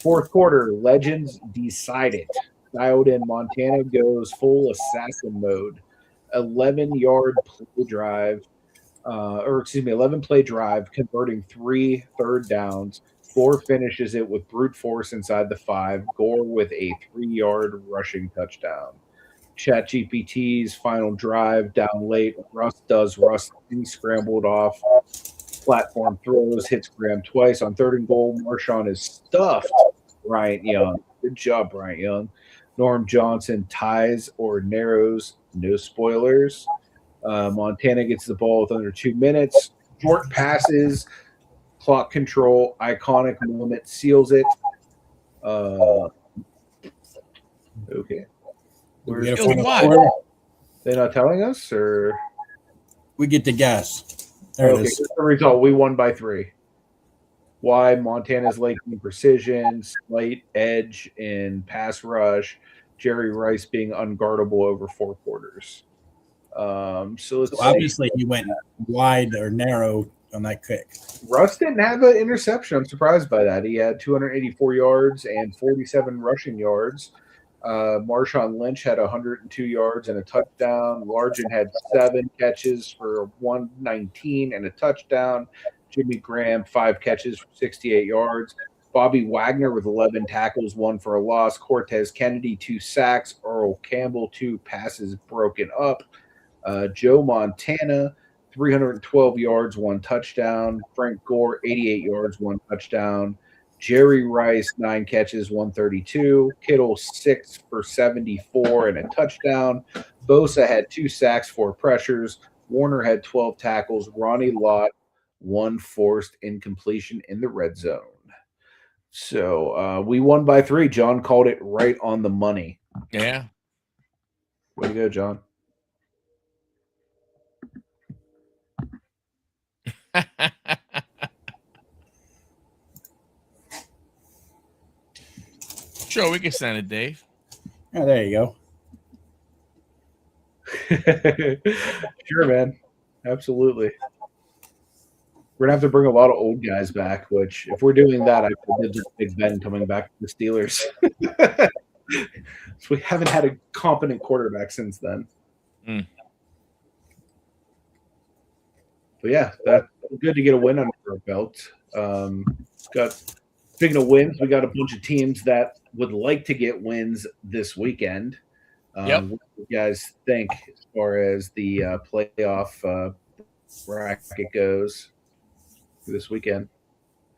Fourth quarter, Legends decide it. Dialed in, Montana goes full assassin mode. 11-yard play drive, 11 play drive, converting 3 third downs. Gore finishes it with brute force inside the 5. Gore with a 3-yard rushing touchdown. ChatGPT's final drive down late. Russ does Russ things, scrambled off platform throws, hits Graham twice on 3rd and goal. Marshawn is stuffed. Bryant Young. Good job, Bryant Young. Norm Johnson ties or narrows. No spoilers. Montana gets the ball with under 2 minutes. Short passes, clock control, iconic moment, seals it. Okay. We get a Feels final what? score. They not telling us, or We get to guess. There it okay? is. Here's the result. We won by 3. Why Montana's lacking precision, slight edge in pass rush, Jerry Rice being unguardable over 4 quarters. So let's see. Obviously, he went wide or narrow on that kick. Russ didn't have an interception. I'm surprised by that. He had 284 yards and 47 rushing yards. Marshawn Lynch had 102 yards and a touchdown. Largent had 7 catches for 119 and a touchdown. Jimmy Graham, 5 catches for 68 yards. Bobby Wagner with 11 tackles, 1 for a loss. Cortez Kennedy, 2 sacks. Earl Campbell, 2 passes broken up. Joe Montana, 312 yards, 1 touchdown. Frank Gore, 88 yards, 1 touchdown. Jerry Rice, 9 catches, 132. Kittle, 6 for 74 and a touchdown. Bosa had 2 sacks, 4 pressures. Warner had 12 tackles. Ronnie Lott, 1 forced incompletion in the red zone. So we won by 3. John called it right on the money. Yeah. Way to go, John. Sure, we can send it, Dave. Oh, there you go. Sure, man. Absolutely. We're gonna have to bring a lot of old guys back. Which, if we're doing that, I could just Big Ben coming back to the Steelers. So we haven't had a competent quarterback since then. Mm. But yeah, that's good to get a win under our belt. Speaking of wins, we got a bunch of teams that would like to get wins this weekend. Yep. What do you guys think as far as the playoff bracket goes this weekend?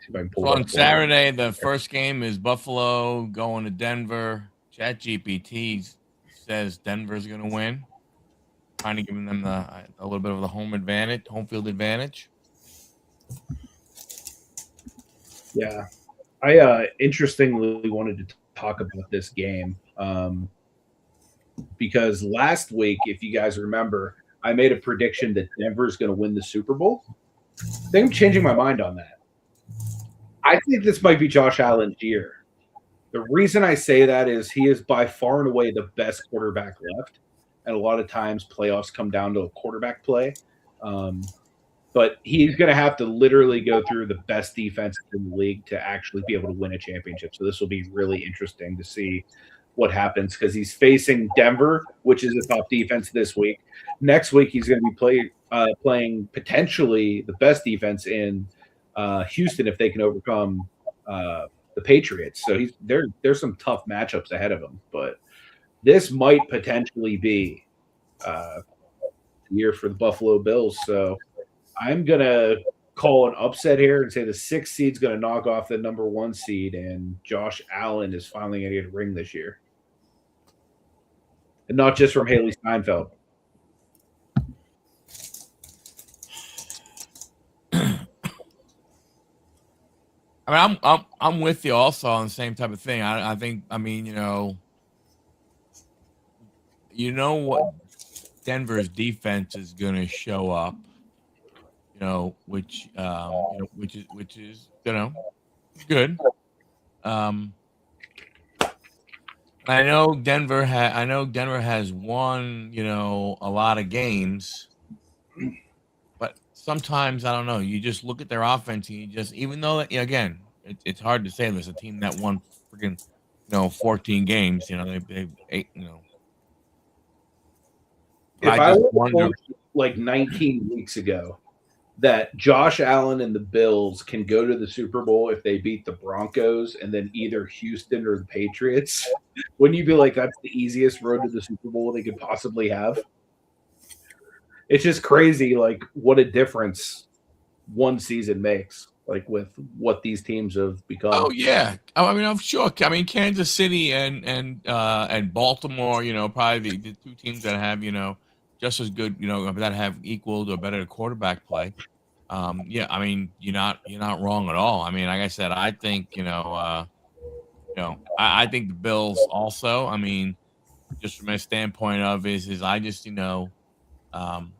See if I can pull So it on up. Saturday, the first game is Buffalo going to Denver. ChatGPT says Denver's going to win, kind of giving them a little bit of the home field advantage. Yeah, I interestingly wanted to talk about this game because last week, if you guys remember, I made a prediction that Denver's going to win the Super Bowl. I think I'm changing my mind on that. I think this might be Josh Allen's year. The reason I say that is he is by far and away the best quarterback left. And a lot of times playoffs come down to a quarterback play. But he's going to have to literally go through the best defense in the league to actually be able to win a championship. So this will be really interesting to see what happens because he's facing Denver, which is a top defense this week. Next week, he's going to be playing potentially the best defense in Houston if they can overcome the Patriots. So there's some tough matchups ahead of him. But this might potentially be the year for the Buffalo Bills. So I'm going to call an upset here and say the 6th seed's going to knock off the number 1 seed, and Josh Allen is finally going to get a ring this year. And not just from Haley Steinfeld. I mean, I'm with you also on the same type of thing. I think, I mean, you know what Denver's defense is going to show up. which is good. Um, I know Denver has won, a lot of games, but sometimes I don't know. You just look at their offense, and even though again, it's hard to say there's a team that won freaking 14 games. They eight. But If I I just were wonder. like 19 weeks ago that Josh Allen and the Bills can go to the Super Bowl if they beat the Broncos and then either Houston or the Patriots, wouldn't you be like, that's the easiest road to the Super Bowl they could possibly have? It's just crazy, like what a difference one season makes, like with what these teams have become. Oh yeah, I mean I'm sure. I mean Kansas City and Baltimore, probably the two teams that have just as good, that have equal or better quarterback play. Yeah, I mean you're not wrong at all. I mean, like I said, I think I think the Bills also. I mean, just from a standpoint of is I just um,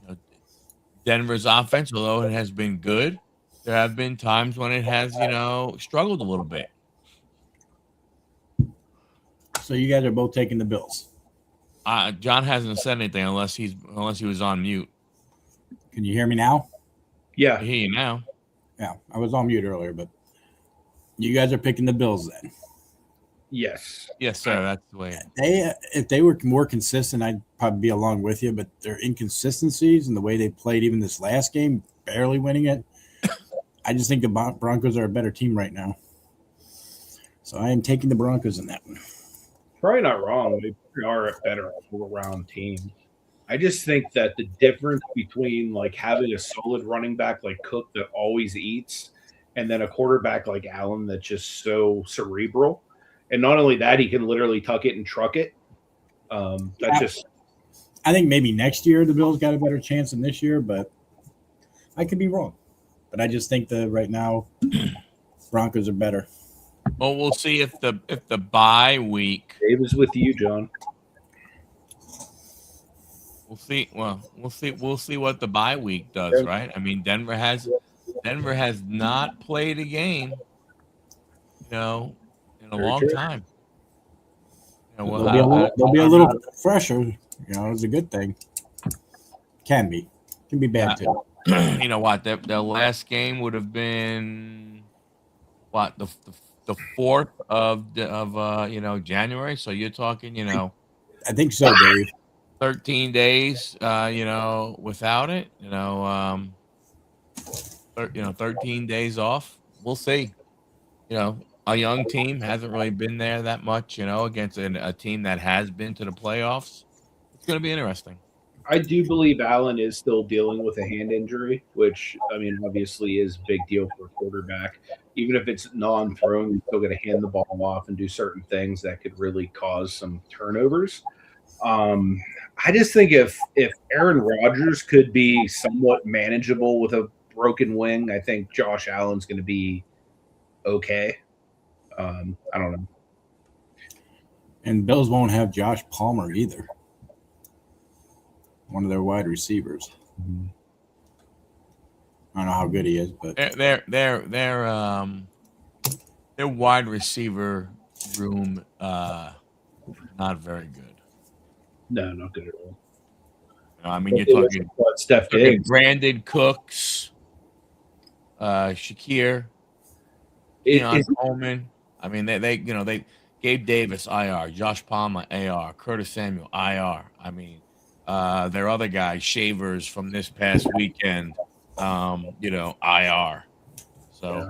you know Denver's offense, although it has been good, there have been times when it has struggled a little bit. So you guys are both taking the Bills. John hasn't said anything unless he was on mute. Can you hear me now? Yeah. I hear you now. Yeah, I was on mute earlier, but you guys are picking the Bills then. Yes. Yes, sir. That's the way. If they were more consistent, I'd probably be along with you. But their inconsistencies and the way they played, even this last game, barely winning it, I just think the Broncos are a better team right now. So I am taking the Broncos in that one. Probably not wrong. They are a better all-around team. I just think that the difference between like having a solid running back like Cook that always eats, and then a quarterback like Allen that's just so cerebral, and not only that, he can literally tuck it and truck it. I think maybe next year the Bills got a better chance than this year, but I could be wrong. But I just think that right now Broncos are better. Well, we'll see if the bye week. Dave is with you, John. We'll see. Well, we'll see what the bye week does, right? I mean, Denver has not played a game, in a long time. They'll be a little fresher. It's a good thing. Can be bad too. You know what? Their last game would have been what the 4th of January. So you're talking, I think so, Dave. 13 days, without it, 13 days off. We'll see. A young team hasn't really been there that much, against a team that has been to the playoffs. It's going to be interesting. I do believe Allen is still dealing with a hand injury, which, I mean, obviously is a big deal for a quarterback. Even if it's non-thrown, you're still going to hand the ball off and do certain things that could really cause some turnovers. I just think if Aaron Rodgers could be somewhat manageable with a broken wing, I think Josh Allen's going to be okay. I don't know. And Bills won't have Josh Palmer either. One of their wide receivers. Mm-hmm. I don't know how good he is, but their wide receiver room not very good. No, not good at all. I mean, you're talking Steph Diggs, Brandon Cooks, Shakir, Coleman. I mean, they Gabe Davis IR, Josh Palmer AR, Curtis Samuel IR. I mean, their other guy Shavers from this past weekend, IR. So.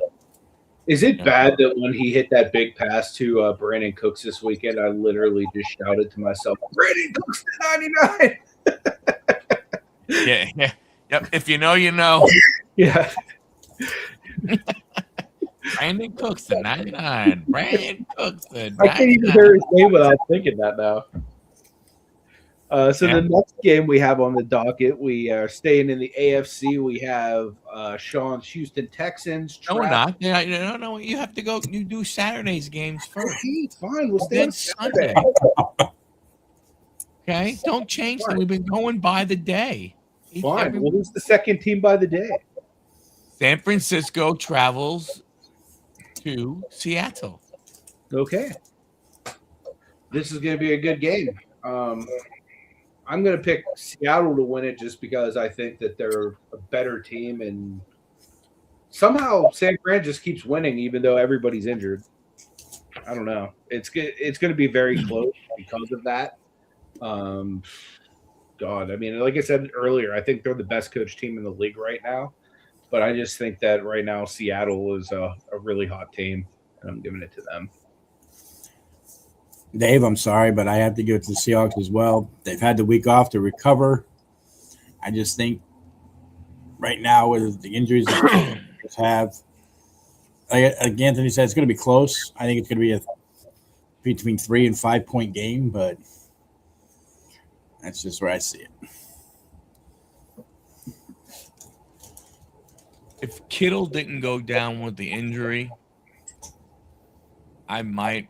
Is it bad that when he hit that big pass to Brandon Cooks this weekend, I literally just shouted to myself, "Brandon Cooks to 99"? Yeah. Yep. If you know, you know. Yeah. Brandon Cooks to 99. Brandon Cooks to 99. I can't even hear his name without thinking that now. The next game we have on the docket, we are staying in the AFC. We have Sean's Houston Texans. No, we're not. No. You have to go. You do Saturday's games first. Okay, fine. We'll stay on Sunday. Okay, don't change them. We've been going by the day. Fine. Well, who's the second team by the day? San Francisco travels to Seattle. Okay. This is going to be a good game. I'm going to pick Seattle to win it just because I think that they're a better team, and somehow San Fran just keeps winning even though everybody's injured. I don't know. It's going to be very close because of that. God, I mean, like I said earlier, I think they're the best coach team in the league right now. But I just think that right now Seattle is a really hot team, and I'm giving it to them. Dave, I'm sorry, but I have to give it to the Seahawks as well. They've had the week off to recover. I just think right now with the injuries that they have, like Anthony said, it's going to be close. I think it's going to be a between 3 and 5 point game, but that's just where I see it. If Kittle didn't go down with the injury, I might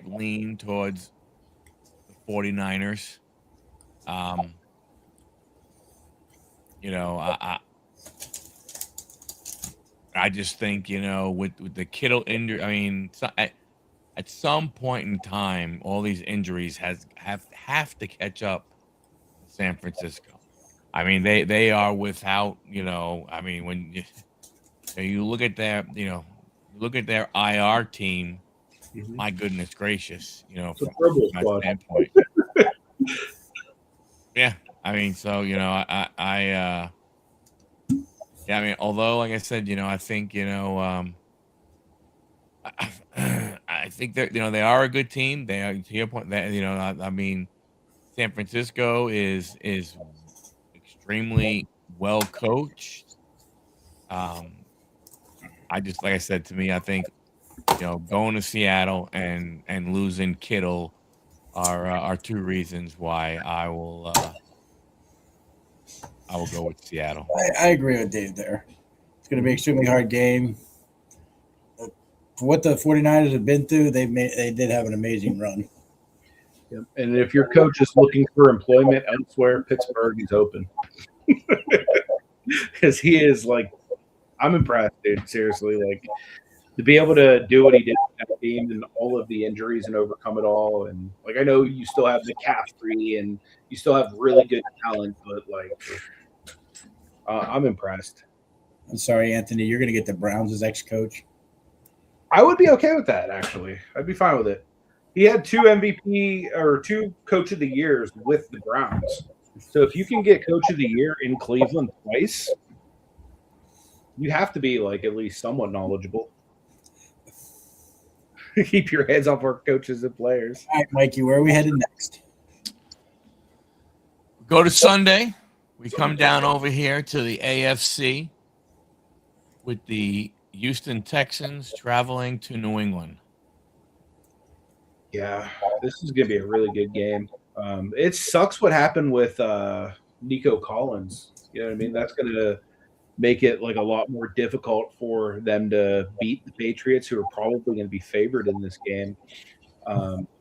lean towards the 49ers. I just think, with the Kittle injury, I mean, at some point in time, all these injuries have to catch up to San Francisco. I mean, they are without, I mean, when you look at their, IR team, my goodness gracious, from my standpoint. Yeah, I mean, so I mean, although, like I said, I think I think that they are a good team. They are, to your point, that I mean, San Francisco is extremely well coached. I just, like I said, to me, I think going to Seattle and losing Kittle are two reasons why I will go with Seattle. I agree with Dave there. It's going to be an extremely hard game. For what the 49ers have been through, they did have an amazing run. Yep. And if your coach is looking for employment elsewhere, Pittsburgh is open. Because he is I'm impressed, dude. Seriously, to be able to do what he did with that team and all of the injuries and overcome it all. And I know you still have the McCaffrey and you still have really good talent, but I'm impressed. I'm sorry, Anthony. You're going to get the Browns as ex-coach. I would be okay with that, actually. I'd be fine with it. He had 2 MVP or 2 Coach of the Years with the Browns. So if you can get Coach of the Year in Cleveland twice, you have to be at least somewhat knowledgeable. Keep your heads off our coaches and players. All right, Mikey, where are we headed next? Go to Sunday. We come down over here to the AFC with the Houston Texans traveling to New England. Yeah, this is going to be a really good game. It sucks what happened with Nico Collins. You know what I mean? That's going to make it a lot more difficult for them to beat the Patriots, who are probably going to be favored in this game.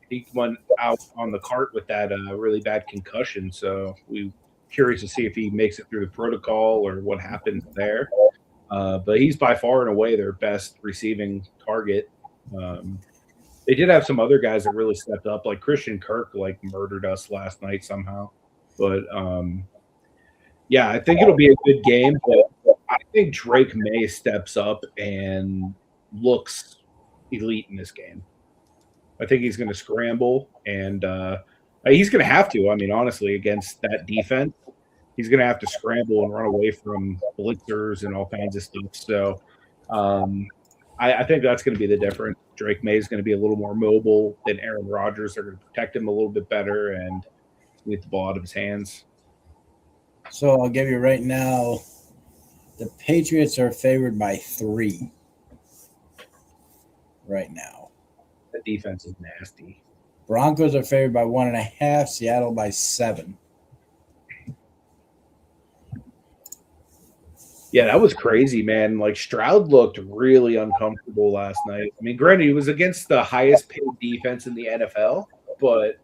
He went out on the cart with that really bad concussion, so we're curious to see if he makes it through the protocol or what happens there. But he's by far and away their best receiving target. They did have some other guys that really stepped up, like Christian Kirk, murdered us last night somehow. But yeah, I think it'll be a good game. But I think Drake May steps up and looks elite in this game. I think he's going to scramble, and he's going to have to. I mean, honestly, against that defense, he's going to have to scramble and run away from blitzers and all kinds of stuff. So I think that's going to be the difference. Drake May is going to be a little more mobile than Aaron Rodgers. They're going to protect him a little bit better and get the ball out of his hands. So I'll give you right now, the Patriots are favored by 3 right now. The defense is nasty. Broncos are favored by 1.5. Seattle by 7. Yeah, that was crazy, man. Stroud looked really uncomfortable last night. I mean, granted, he was against the highest paid defense in the NFL, but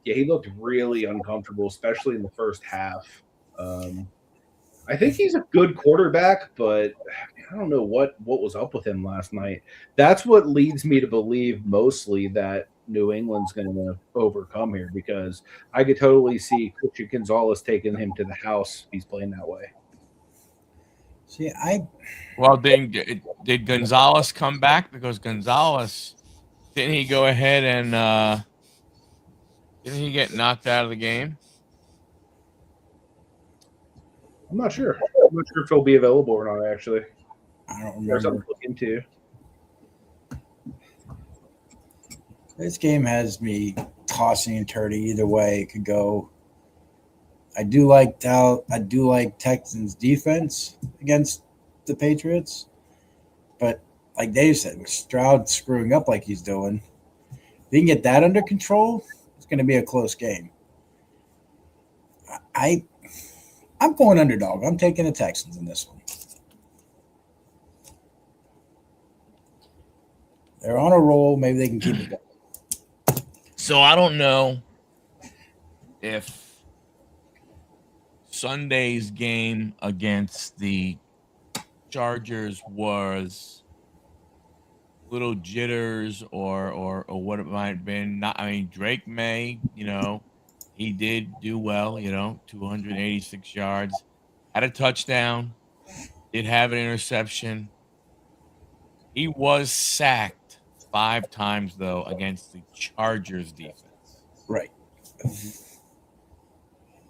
yeah, he looked really uncomfortable, especially in the first half. I think he's a good quarterback, but I don't know what was up with him last night. That's what leads me to believe mostly that New England's going to overcome here because I could totally see Christian Gonzalez taking him to the house if he's playing that way. See, Well, did Gonzalez come back? Because Gonzalez, didn't he go ahead and didn't he get knocked out of the game? I'm not sure. I'm not sure if he'll be available or not. Actually, I don't there's something remember. to look into. This game has me tossing and turning either way it could go. I do like Texans defense against the Patriots, but like Dave said, with Stroud screwing up like he's doing, if he can get that under control, it's going to be a close game. I'm going underdog. I'm taking the Texans in this one. They're on a roll. Maybe they can keep it going. So I don't know if Sunday's game against the Chargers was little jitters or what it might have been. Not, I mean, Drake May, he did do well, 286 yards, had a touchdown, did have an interception. He was sacked 5 times though against the Chargers defense. Right.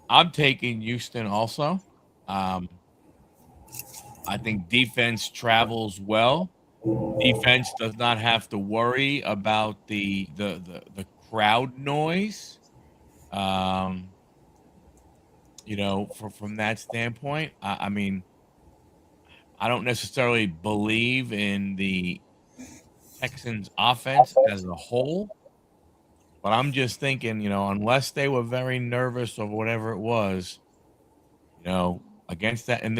I'm taking Houston also. I think defense travels well. Defense does not have to worry about the crowd noise. From that standpoint, I mean, I don't necessarily believe in the Texans offense as a whole, but I'm just thinking, unless they were very nervous or whatever it was, against that, and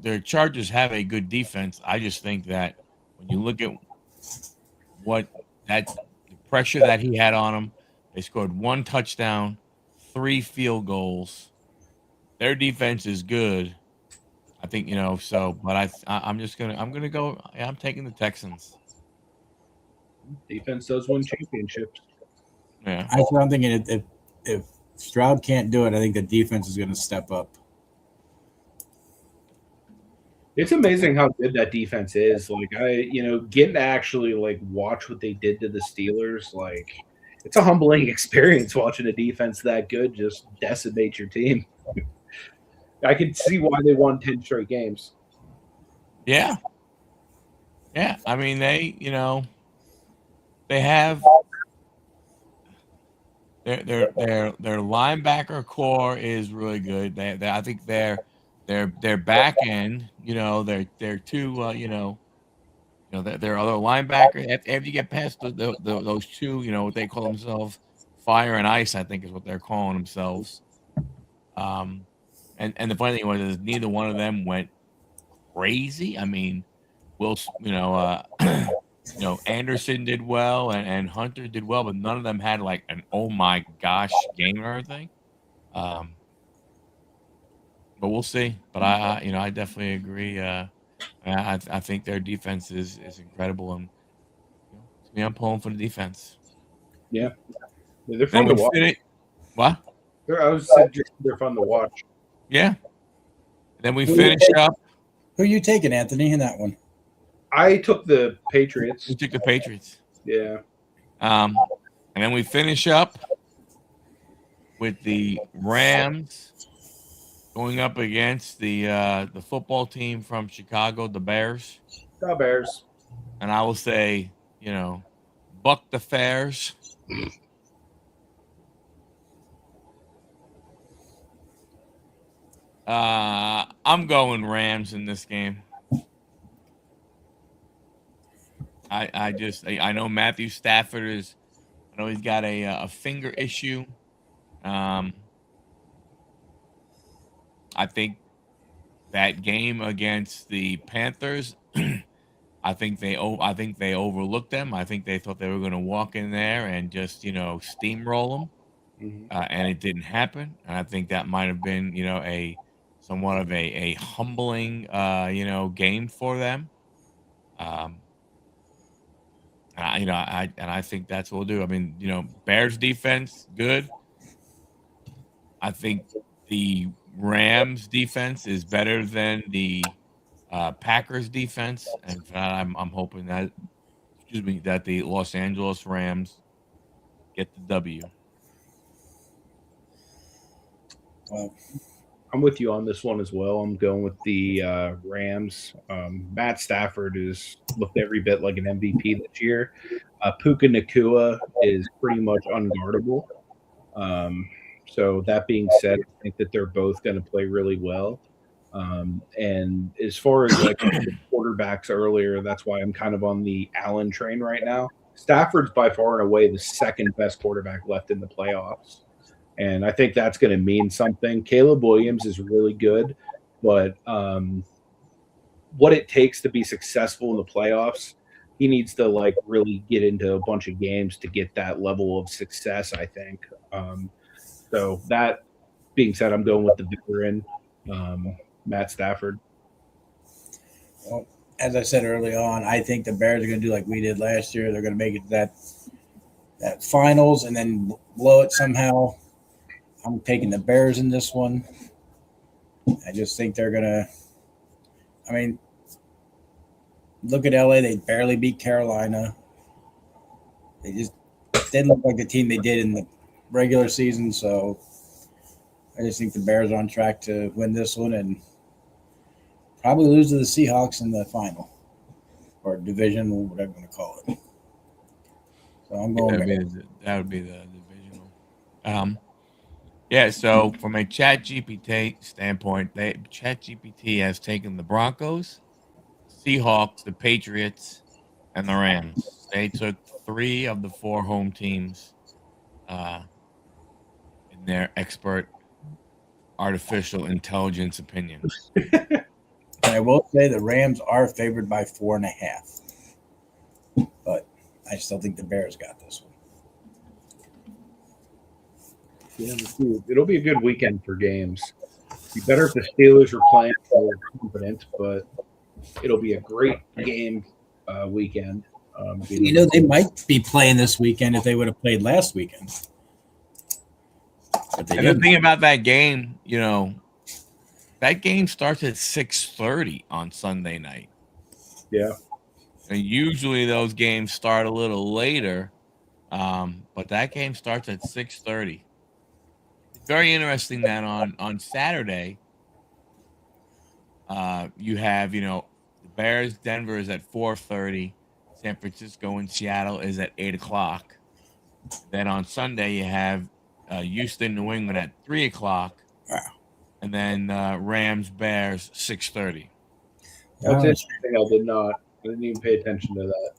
their Chargers have a good defense. I just think that when you look at the pressure that he had on them, they scored 1 touchdown, 3 field goals. Their defense is good. I think, but I'm gonna go. I'm taking the Texans. Defense does win championships. Yeah, I'm thinking if Stroud can't do it, I think the defense is going to step up. It's amazing how good that defense is. Like getting to actually watch what they did to the Steelers, it's a humbling experience watching a defense that good just decimate your team. I can see why they won 10 straight games. Yeah. Yeah. I mean, they have their linebacker core is really good. I think their back end, they're two, their other linebacker. After you get past those two, what they call themselves, fire and ice, I think is what they're calling themselves. And the funny thing was is neither one of them went crazy. I mean, Anderson did well and Hunter did well, but none of them had like an oh my gosh game or anything. But we'll see. But I definitely agree. I think their defense is incredible, and to me, I'm pulling for the defense. Yeah, they're fun to watch. What? They're fun to watch. Yeah. Then we finish up. Who are you taking, Anthony, in that one? I took the Patriots. You took the Patriots. Yeah. And then we finish up with the Rams going up against the football team from Chicago, the Bears. The Bears. And I will say, buck the fares. I'm going Rams in this game. I know Matthew Stafford he's got a finger issue. I think that game against the Panthers, I think they overlooked them. I think they thought they were going to walk in there and just steamroll them. and it didn't happen. And I think that might have been, a somewhat of a humbling, game for them. Um, I think that's what we'll do. I mean, Bears defense good. I think the Rams defense is better than the Packers defense, and for that, I'm hoping that, excuse me, that the Los Angeles Rams get the W. Well, I'm with you on this one as well. I'm going with the Rams. Matt Stafford has looked every bit like an MVP this year. Puka Nakua is pretty much unguardable. So that being said, I think that they're both going to play really well. And as far as like the quarterbacks earlier, that's why I'm kind of on the Allen train right now. Stafford's by far and away the second best quarterback left in the playoffs. And I think that's going to mean something. Caleb Williams is really good, but what it takes to be successful in the playoffs, he needs to like really get into a bunch of games to get that level of success, I think. So that being said, I'm going with the veteran, Matt Stafford. well, as I said early on, I think the Bears are going to do like we did last year. They're going to make it to that finals and then blow it somehow. I'm taking the Bears in this one. I just think they're going to. I mean, look at LA. They barely beat Carolina. They just didn't look like the team they did in the regular season. So I just think the Bears are on track to win this one and probably lose to the Seahawks in the final or division or whatever you want to call it. So I'm going That would be the divisional. Yeah, so from a Chat GPT standpoint, Chat GPT has taken the Broncos, Seahawks, the Patriots, and the Rams. They took 3 of the 4 home teams in their expert artificial intelligence opinion. And I will say the Rams are favored by 4.5. But I still think the Bears got this one. Yeah, it'll be a good weekend for games. Be better if the Steelers are playing more confident, but it'll be a great game weekend. They might be playing this weekend if they would have played last weekend. But they And the didn't. thing about that game, that game starts at 6:30 on Sunday night. Yeah. And usually those games start a little later, but that game starts at 6:30. It's very interesting that on Saturday, you have the Bears, Denver is at 4:30, San Francisco and Seattle is at 8 o'clock. Then on Sunday you have Houston, New England at 3 o'clock. Wow. And then Rams, Bears, 6:30. That's interesting. I didn't even pay attention to that.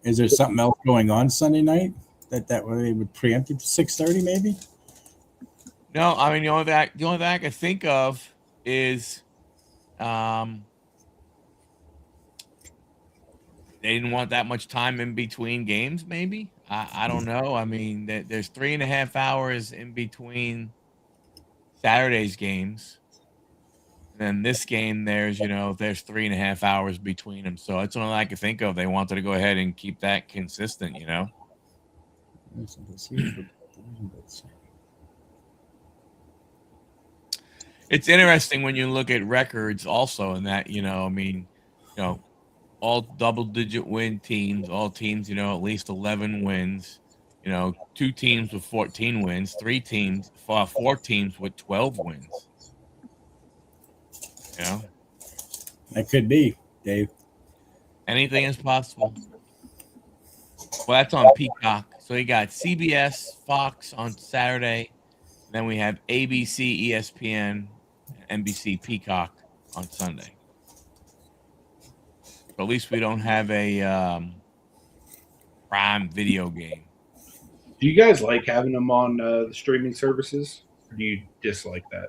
Is there something else going on Sunday night that way they would preempt it to 6:30 maybe? No, I mean the only thing I can think of is they didn't want that much time in between games. Maybe I don't know. I mean, there's 3.5 hours in between Saturday's games. And then this game, there's 3.5 hours between them. So that's the only I can think of. They wanted to go ahead and keep that consistent. It's interesting when you look at records also, in that all double-digit win teams, all teams at least 11 wins. 2 teams with 14 wins, 4 teams with 12 wins. That could be, Dave. Anything is possible. Well, that's on Peacock. So you got CBS, Fox on Saturday. Then we have ABC, ESPN, NBC, Peacock on Sunday. But at least we don't have a Prime Video game. Do you guys like having them on the streaming services? Or do you dislike that?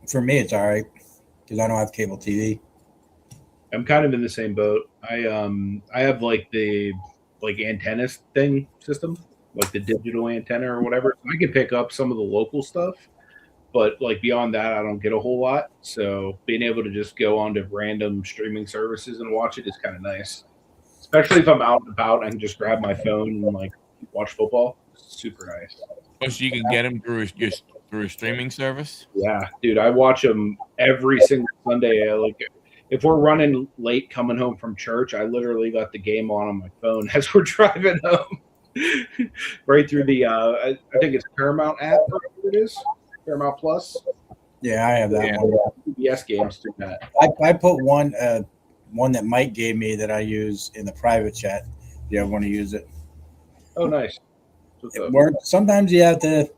For me, it's all right because I don't have cable TV. I'm kind of in the same boat. I have like the antennas thing system, like the digital antenna or whatever. So I can pick up some of the local stuff, but like beyond that, I don't get a whole lot. So being able to just go onto random streaming services and watch it is kind of nice, especially if I'm out and about. I can just grab my phone and like watch football. It's super nice. Plus, you can get them through a streaming service. Yeah, dude, I watch them every single Sunday. Like, if we're running late coming home from church, I literally got the game on my phone as we're driving home, right through the. I think it's Paramount app, or whatever it is, Paramount Plus. Yeah, I have that one. CBS games through that. I put one that Mike gave me that I use in the private chat. If you ever want to use it. Oh, nice. It works. Sometimes you have to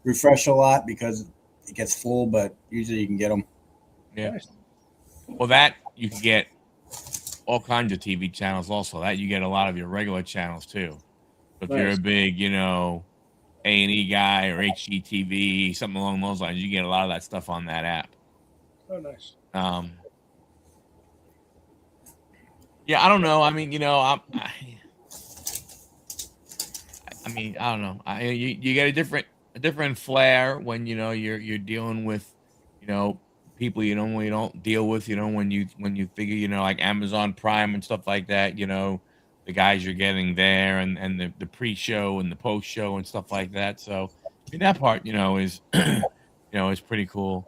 refresh a lot because it gets full, but usually you can get them. Yeah. Nice. Well, that you can get all kinds of TV channels. Also, that you get a lot of your regular channels too. So if you're a big, A&E guy or HGTV, something along those lines, you get a lot of that stuff on that app. Oh, nice. Yeah, I don't know. I mean, I don't know. You get a different flair when you're dealing with people you normally don't deal with. When you figure like Amazon Prime and stuff like that. The guys you're getting there and the pre-show and the post-show and stuff like that. So I mean, that part is is pretty cool.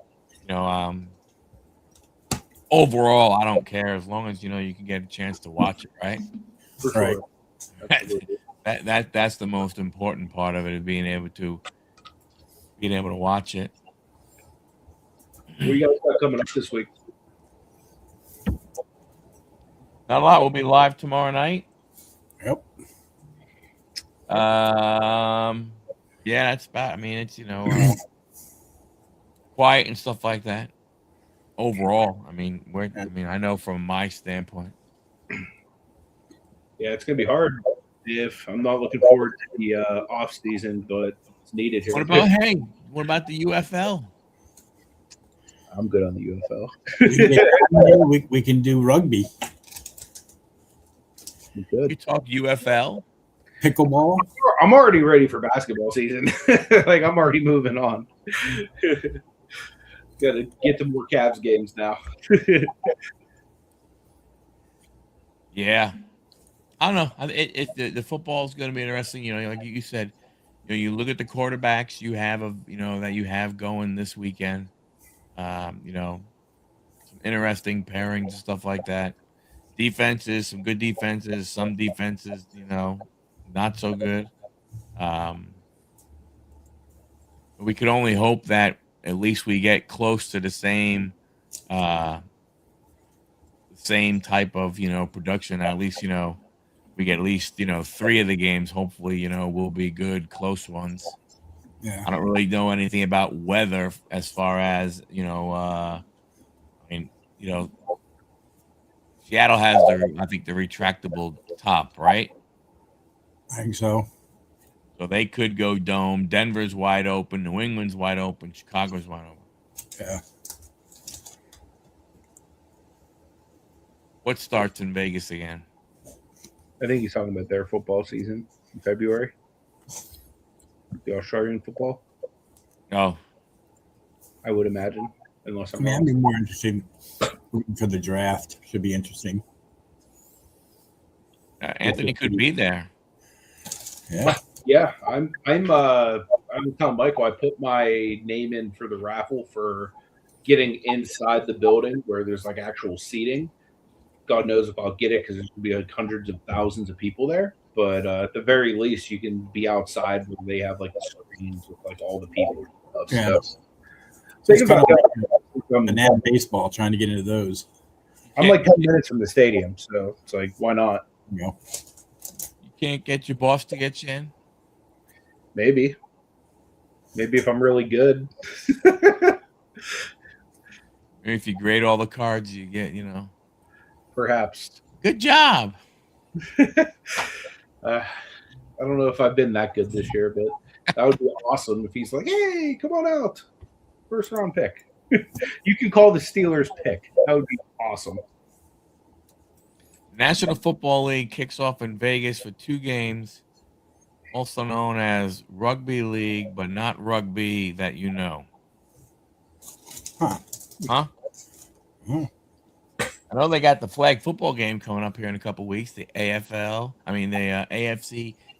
Overall, I don't care as long as you can get a chance to watch it, right? For sure. That's the most important part of it, is being able to watch it. What do you guys got coming up this week? Not a lot. We'll be live tomorrow night. Yep. Yeah, that's about. I mean, it's quiet and stuff like that. Overall, I mean, I know from my standpoint. Yeah, it's gonna be hard. If I'm not looking forward to the off season, but it's needed here. What about the UFL? I'm good on the UFL. we can do rugby. Good. You talk UFL? Pickleball? I'm already ready for basketball season. Like, I'm already moving on. Got to get to more Cavs games now. Yeah. I don't know. The football is going to be interesting. Like you said, you look at the quarterbacks you have that you have going this weekend. Some interesting pairings and stuff like that. Defenses, some good defenses, some defenses, not so good. We could only hope that at least we get close to the same type of production. At least we get at least 3 of the games. Hopefully will be good, close ones. Yeah. I don't really know anything about weather as far as Seattle has the retractable top, right? I think so. So they could go dome. Denver's wide open. New England's wide open. Chicago's wide open. Yeah. What starts in Vegas again? I think he's talking about their football season in February. The Australian football. No. I would imagine, unless I'm I'd be more interested for the draft. Should be interesting. Anthony could be there. Yeah. Yeah, I'm telling Michael, I put my name in for the raffle for getting inside the building where there's like actual seating. God knows if I'll get it because there's going to be like hundreds of thousands of people there. But at the very least, you can be outside where they have like the screens with like all the people and stuff. Yeah. So think about banana baseball, trying to get into those. I'm like 10 minutes from the stadium, so it's like, why not? You can't get your boss to get you in? Maybe if I'm really good. Maybe if you grade all the cards, you get, Perhaps. Good job. I don't know if I've been that good this year, but that would be awesome if he's like, hey, come on out. First round pick. You can call the Steelers pick. That would be awesome. National Football League kicks off in Vegas for 2 games. also known as rugby league, but not rugby that you know. Huh. Huh? Hmm. I know they got the flag football game coming up here in a couple weeks. The AFC,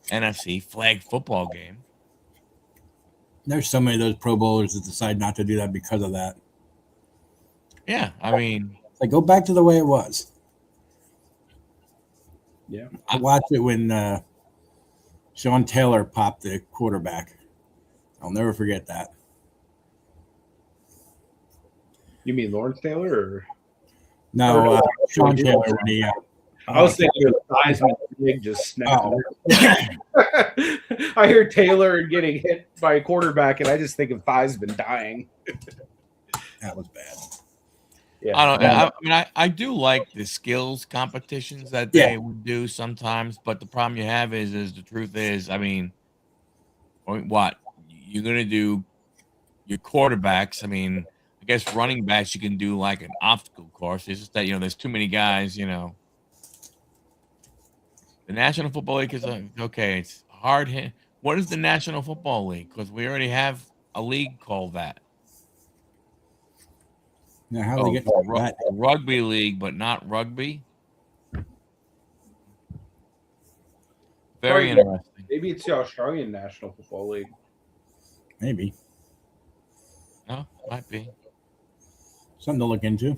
NFC flag football game. There's so many of those Pro Bowlers that decide not to do that because of that. Yeah, I mean, Like, go back to the way it was. Yeah. I watched it when Sean Taylor popped the quarterback. I'll never forget that. You mean Lawrence Taylor? Or? No, Or no, Sean George Taylor Hill. when he. I was thinking of Theismann leg just snapped. Oh. I hear Taylor getting hit by a quarterback, and I just think of Theismann dying. That was bad. Yeah. I don't. I mean, I do like the skills competitions that they would do sometimes, but the problem you have is the truth is, I mean, what you're gonna do your quarterbacks. I mean, I guess running backs you can do like an obstacle course. It's just that there's too many guys. The National Football League is okay. It's hard hit. What is the National Football League? Because we already have a league called that. Now, how are they getting that? Rugby league, but not rugby. Very interesting. Maybe it's the Australian National Football League. Maybe No, might be. something to look into.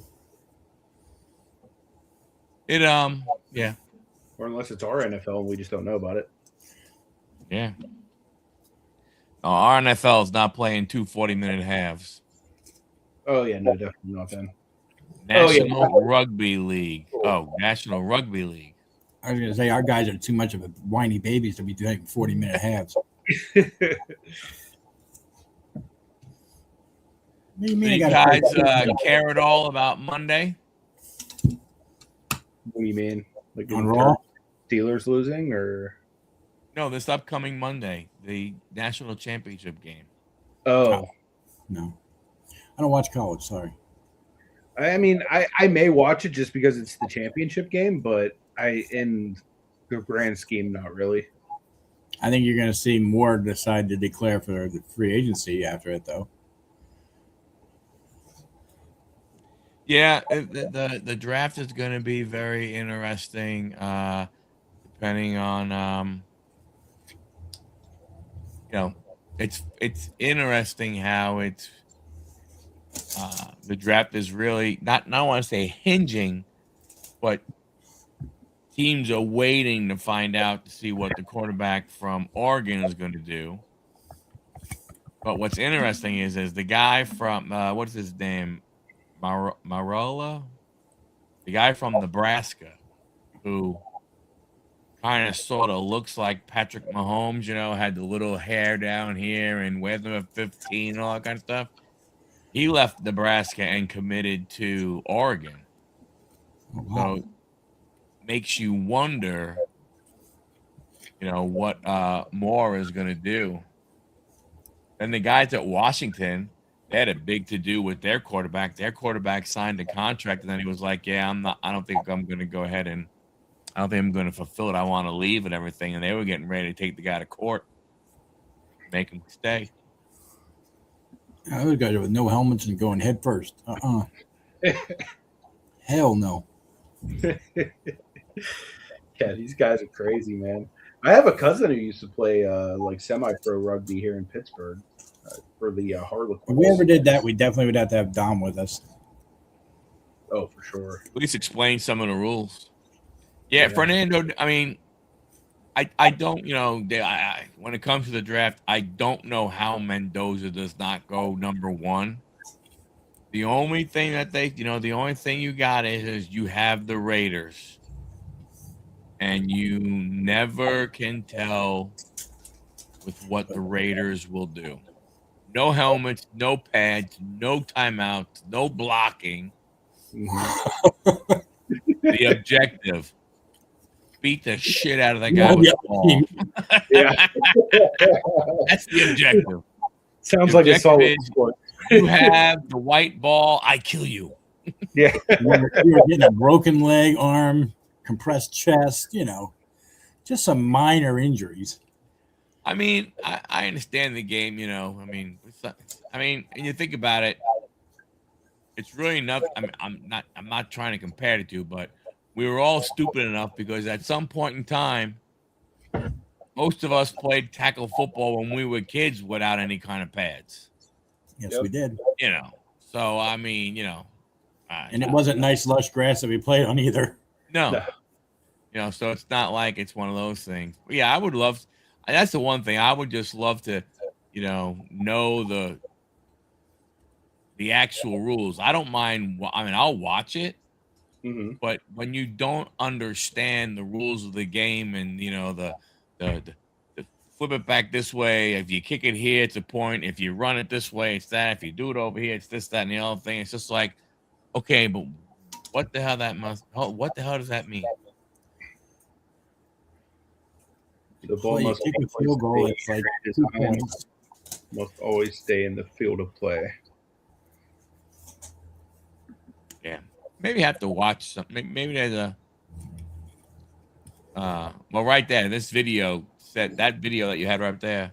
Yeah. Or unless it's our NFL and we just don't know about it. Yeah. No, our NFL is not playing 2 40-minute halves. Oh, yeah, no, definitely not then. National Rugby League. Oh, National Rugby League. I was going to say, our guys are too much of a whiny babies to be doing 40-minute halves. What do you mean? You guys care at all about Monday? What do you mean? Like on Raw? Steelers losing or? No, this upcoming Monday, the national championship game. Oh. No. I don't watch college, sorry. I mean, I may watch it just because it's the championship game, but in the grand scheme, not really. I think you're going to see more decide to declare for the free agency after it, though. Yeah, the draft is going to be very interesting, depending on it's interesting how it's the draft is really not I want to say hinging, but teams are waiting to find out to see what the quarterback from Oregon is going to do. But what's interesting is the guy from what's his name? Marola, the guy from Nebraska, who kind of sort of looks like Patrick Mahomes, had the little hair down here and wears number 15 and all that kind of stuff. He left Nebraska and committed to Oregon. Oh, wow. So makes you wonder, what Moore is going to do. And the guys at Washington, they had a big to do with their quarterback. Their quarterback signed a contract, and then he was like, "Yeah, I don't think I'm going to go ahead and I don't think I'm going to fulfill it. I want to leave and everything." And they were getting ready to take the guy to court, make him stay. Those guys are with no helmets and going head first. Hell no. Yeah, these guys are crazy, man. I have a cousin who used to play like semi-pro rugby here in Pittsburgh for the Harlequins. If we ever did that, we definitely would have to have Dom with us. Oh, for sure. At least explain some of the rules. Yeah, Fernando. I mean, I don't. When it comes to the draft, I don't know how Mendoza does not go number one. The only thing that the only thing you got is you have the Raiders. And you never can tell with what the Raiders will do. No helmets, no pads, no timeouts, no blocking. The objective: beat the shit out of that guy with the ball. Yeah, that's the objective. Sounds like a solid sport. You have the white ball. I kill you. Yeah, you were getting a broken leg, arm, compressed chest, just some minor injuries. I mean, I understand the game. I mean, I mean, and you think about it, it's really enough. I mean, I'm not trying to compare the two, but we were all stupid enough because at some point in time, most of us played tackle football when we were kids without any kind of pads. Yes, we did. So I mean, and it wasn't nice lush grass that we played on either. No. So it's not like it's one of those things. But yeah, I would love. That's the one thing I would just love to, know the actual rules. I don't mind. I mean, I'll watch it, but when you don't understand the rules of the game and the flip it back this way, if you kick it here, it's a point. If you run it this way, it's that. If you do it over here, it's this, that, and the other thing. It's just like, okay, but what the hell what the hell does that mean? The ball must kick a field goal. It's like 2 points. Must always stay in the field of play. Yeah, maybe have to watch something. Maybe there's a. Well, right there, this video said that video that you had right there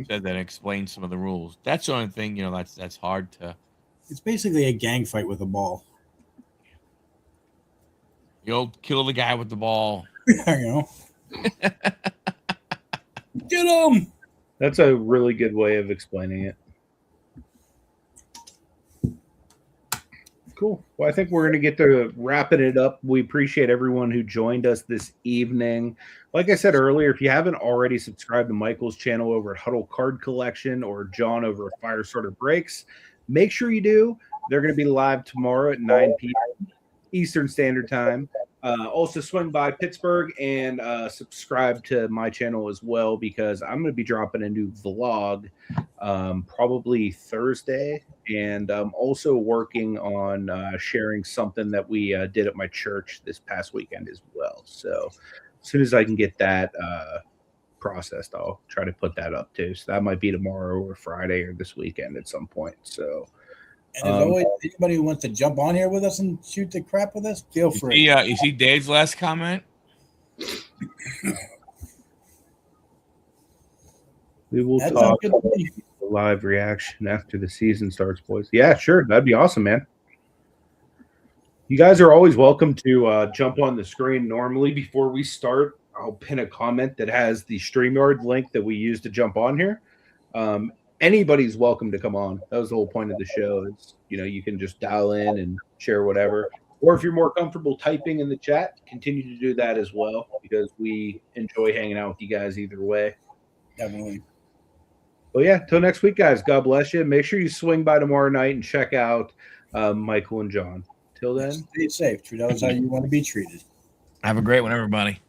said that explains some of the rules. That's the only thing that's hard to. It's basically a gang fight with a ball. You'll kill the guy with the ball. Get him. That's a really good way of explaining it. Cool. Well, I think we're going to get to wrapping it up. We appreciate everyone who joined us this evening. Like I said earlier, if you haven't already subscribed to Michael's channel over at Huddle Card Collection or John over at Firestarter Breaks, make sure you do. They're going to be live tomorrow at 9 p.m. Eastern Standard Time. Also swing by Pittsburgh and subscribe to my channel as well, because I'm going to be dropping a new vlog probably Thursday, and I'm also working on sharing something that we did at my church this past weekend as well. So as soon as I can get that processed, I'll try to put that up too. So that might be tomorrow or Friday or this weekend at some point. So and there's always anybody who wants to jump on here with us and shoot the crap with us, feel free. You see Dave's last comment? We will talk live reaction after the season starts, boys. Yeah, sure. That'd be awesome, man. You guys are always welcome to jump on the screen. Normally, before we start, I'll pin a comment that has the StreamYard link that we use to jump on here. Anybody's welcome to come on. That was the whole point of the show. It's, you can just dial in and share whatever. Or if you're more comfortable typing in the chat, continue to do that as well, because we enjoy hanging out with you guys either way. Definitely. Well, yeah, till next week, guys. God bless you. Make sure you swing by tomorrow night and check out Michael and John. Till then, stay safe. Treat others how you want to be treated. Have a great one, everybody.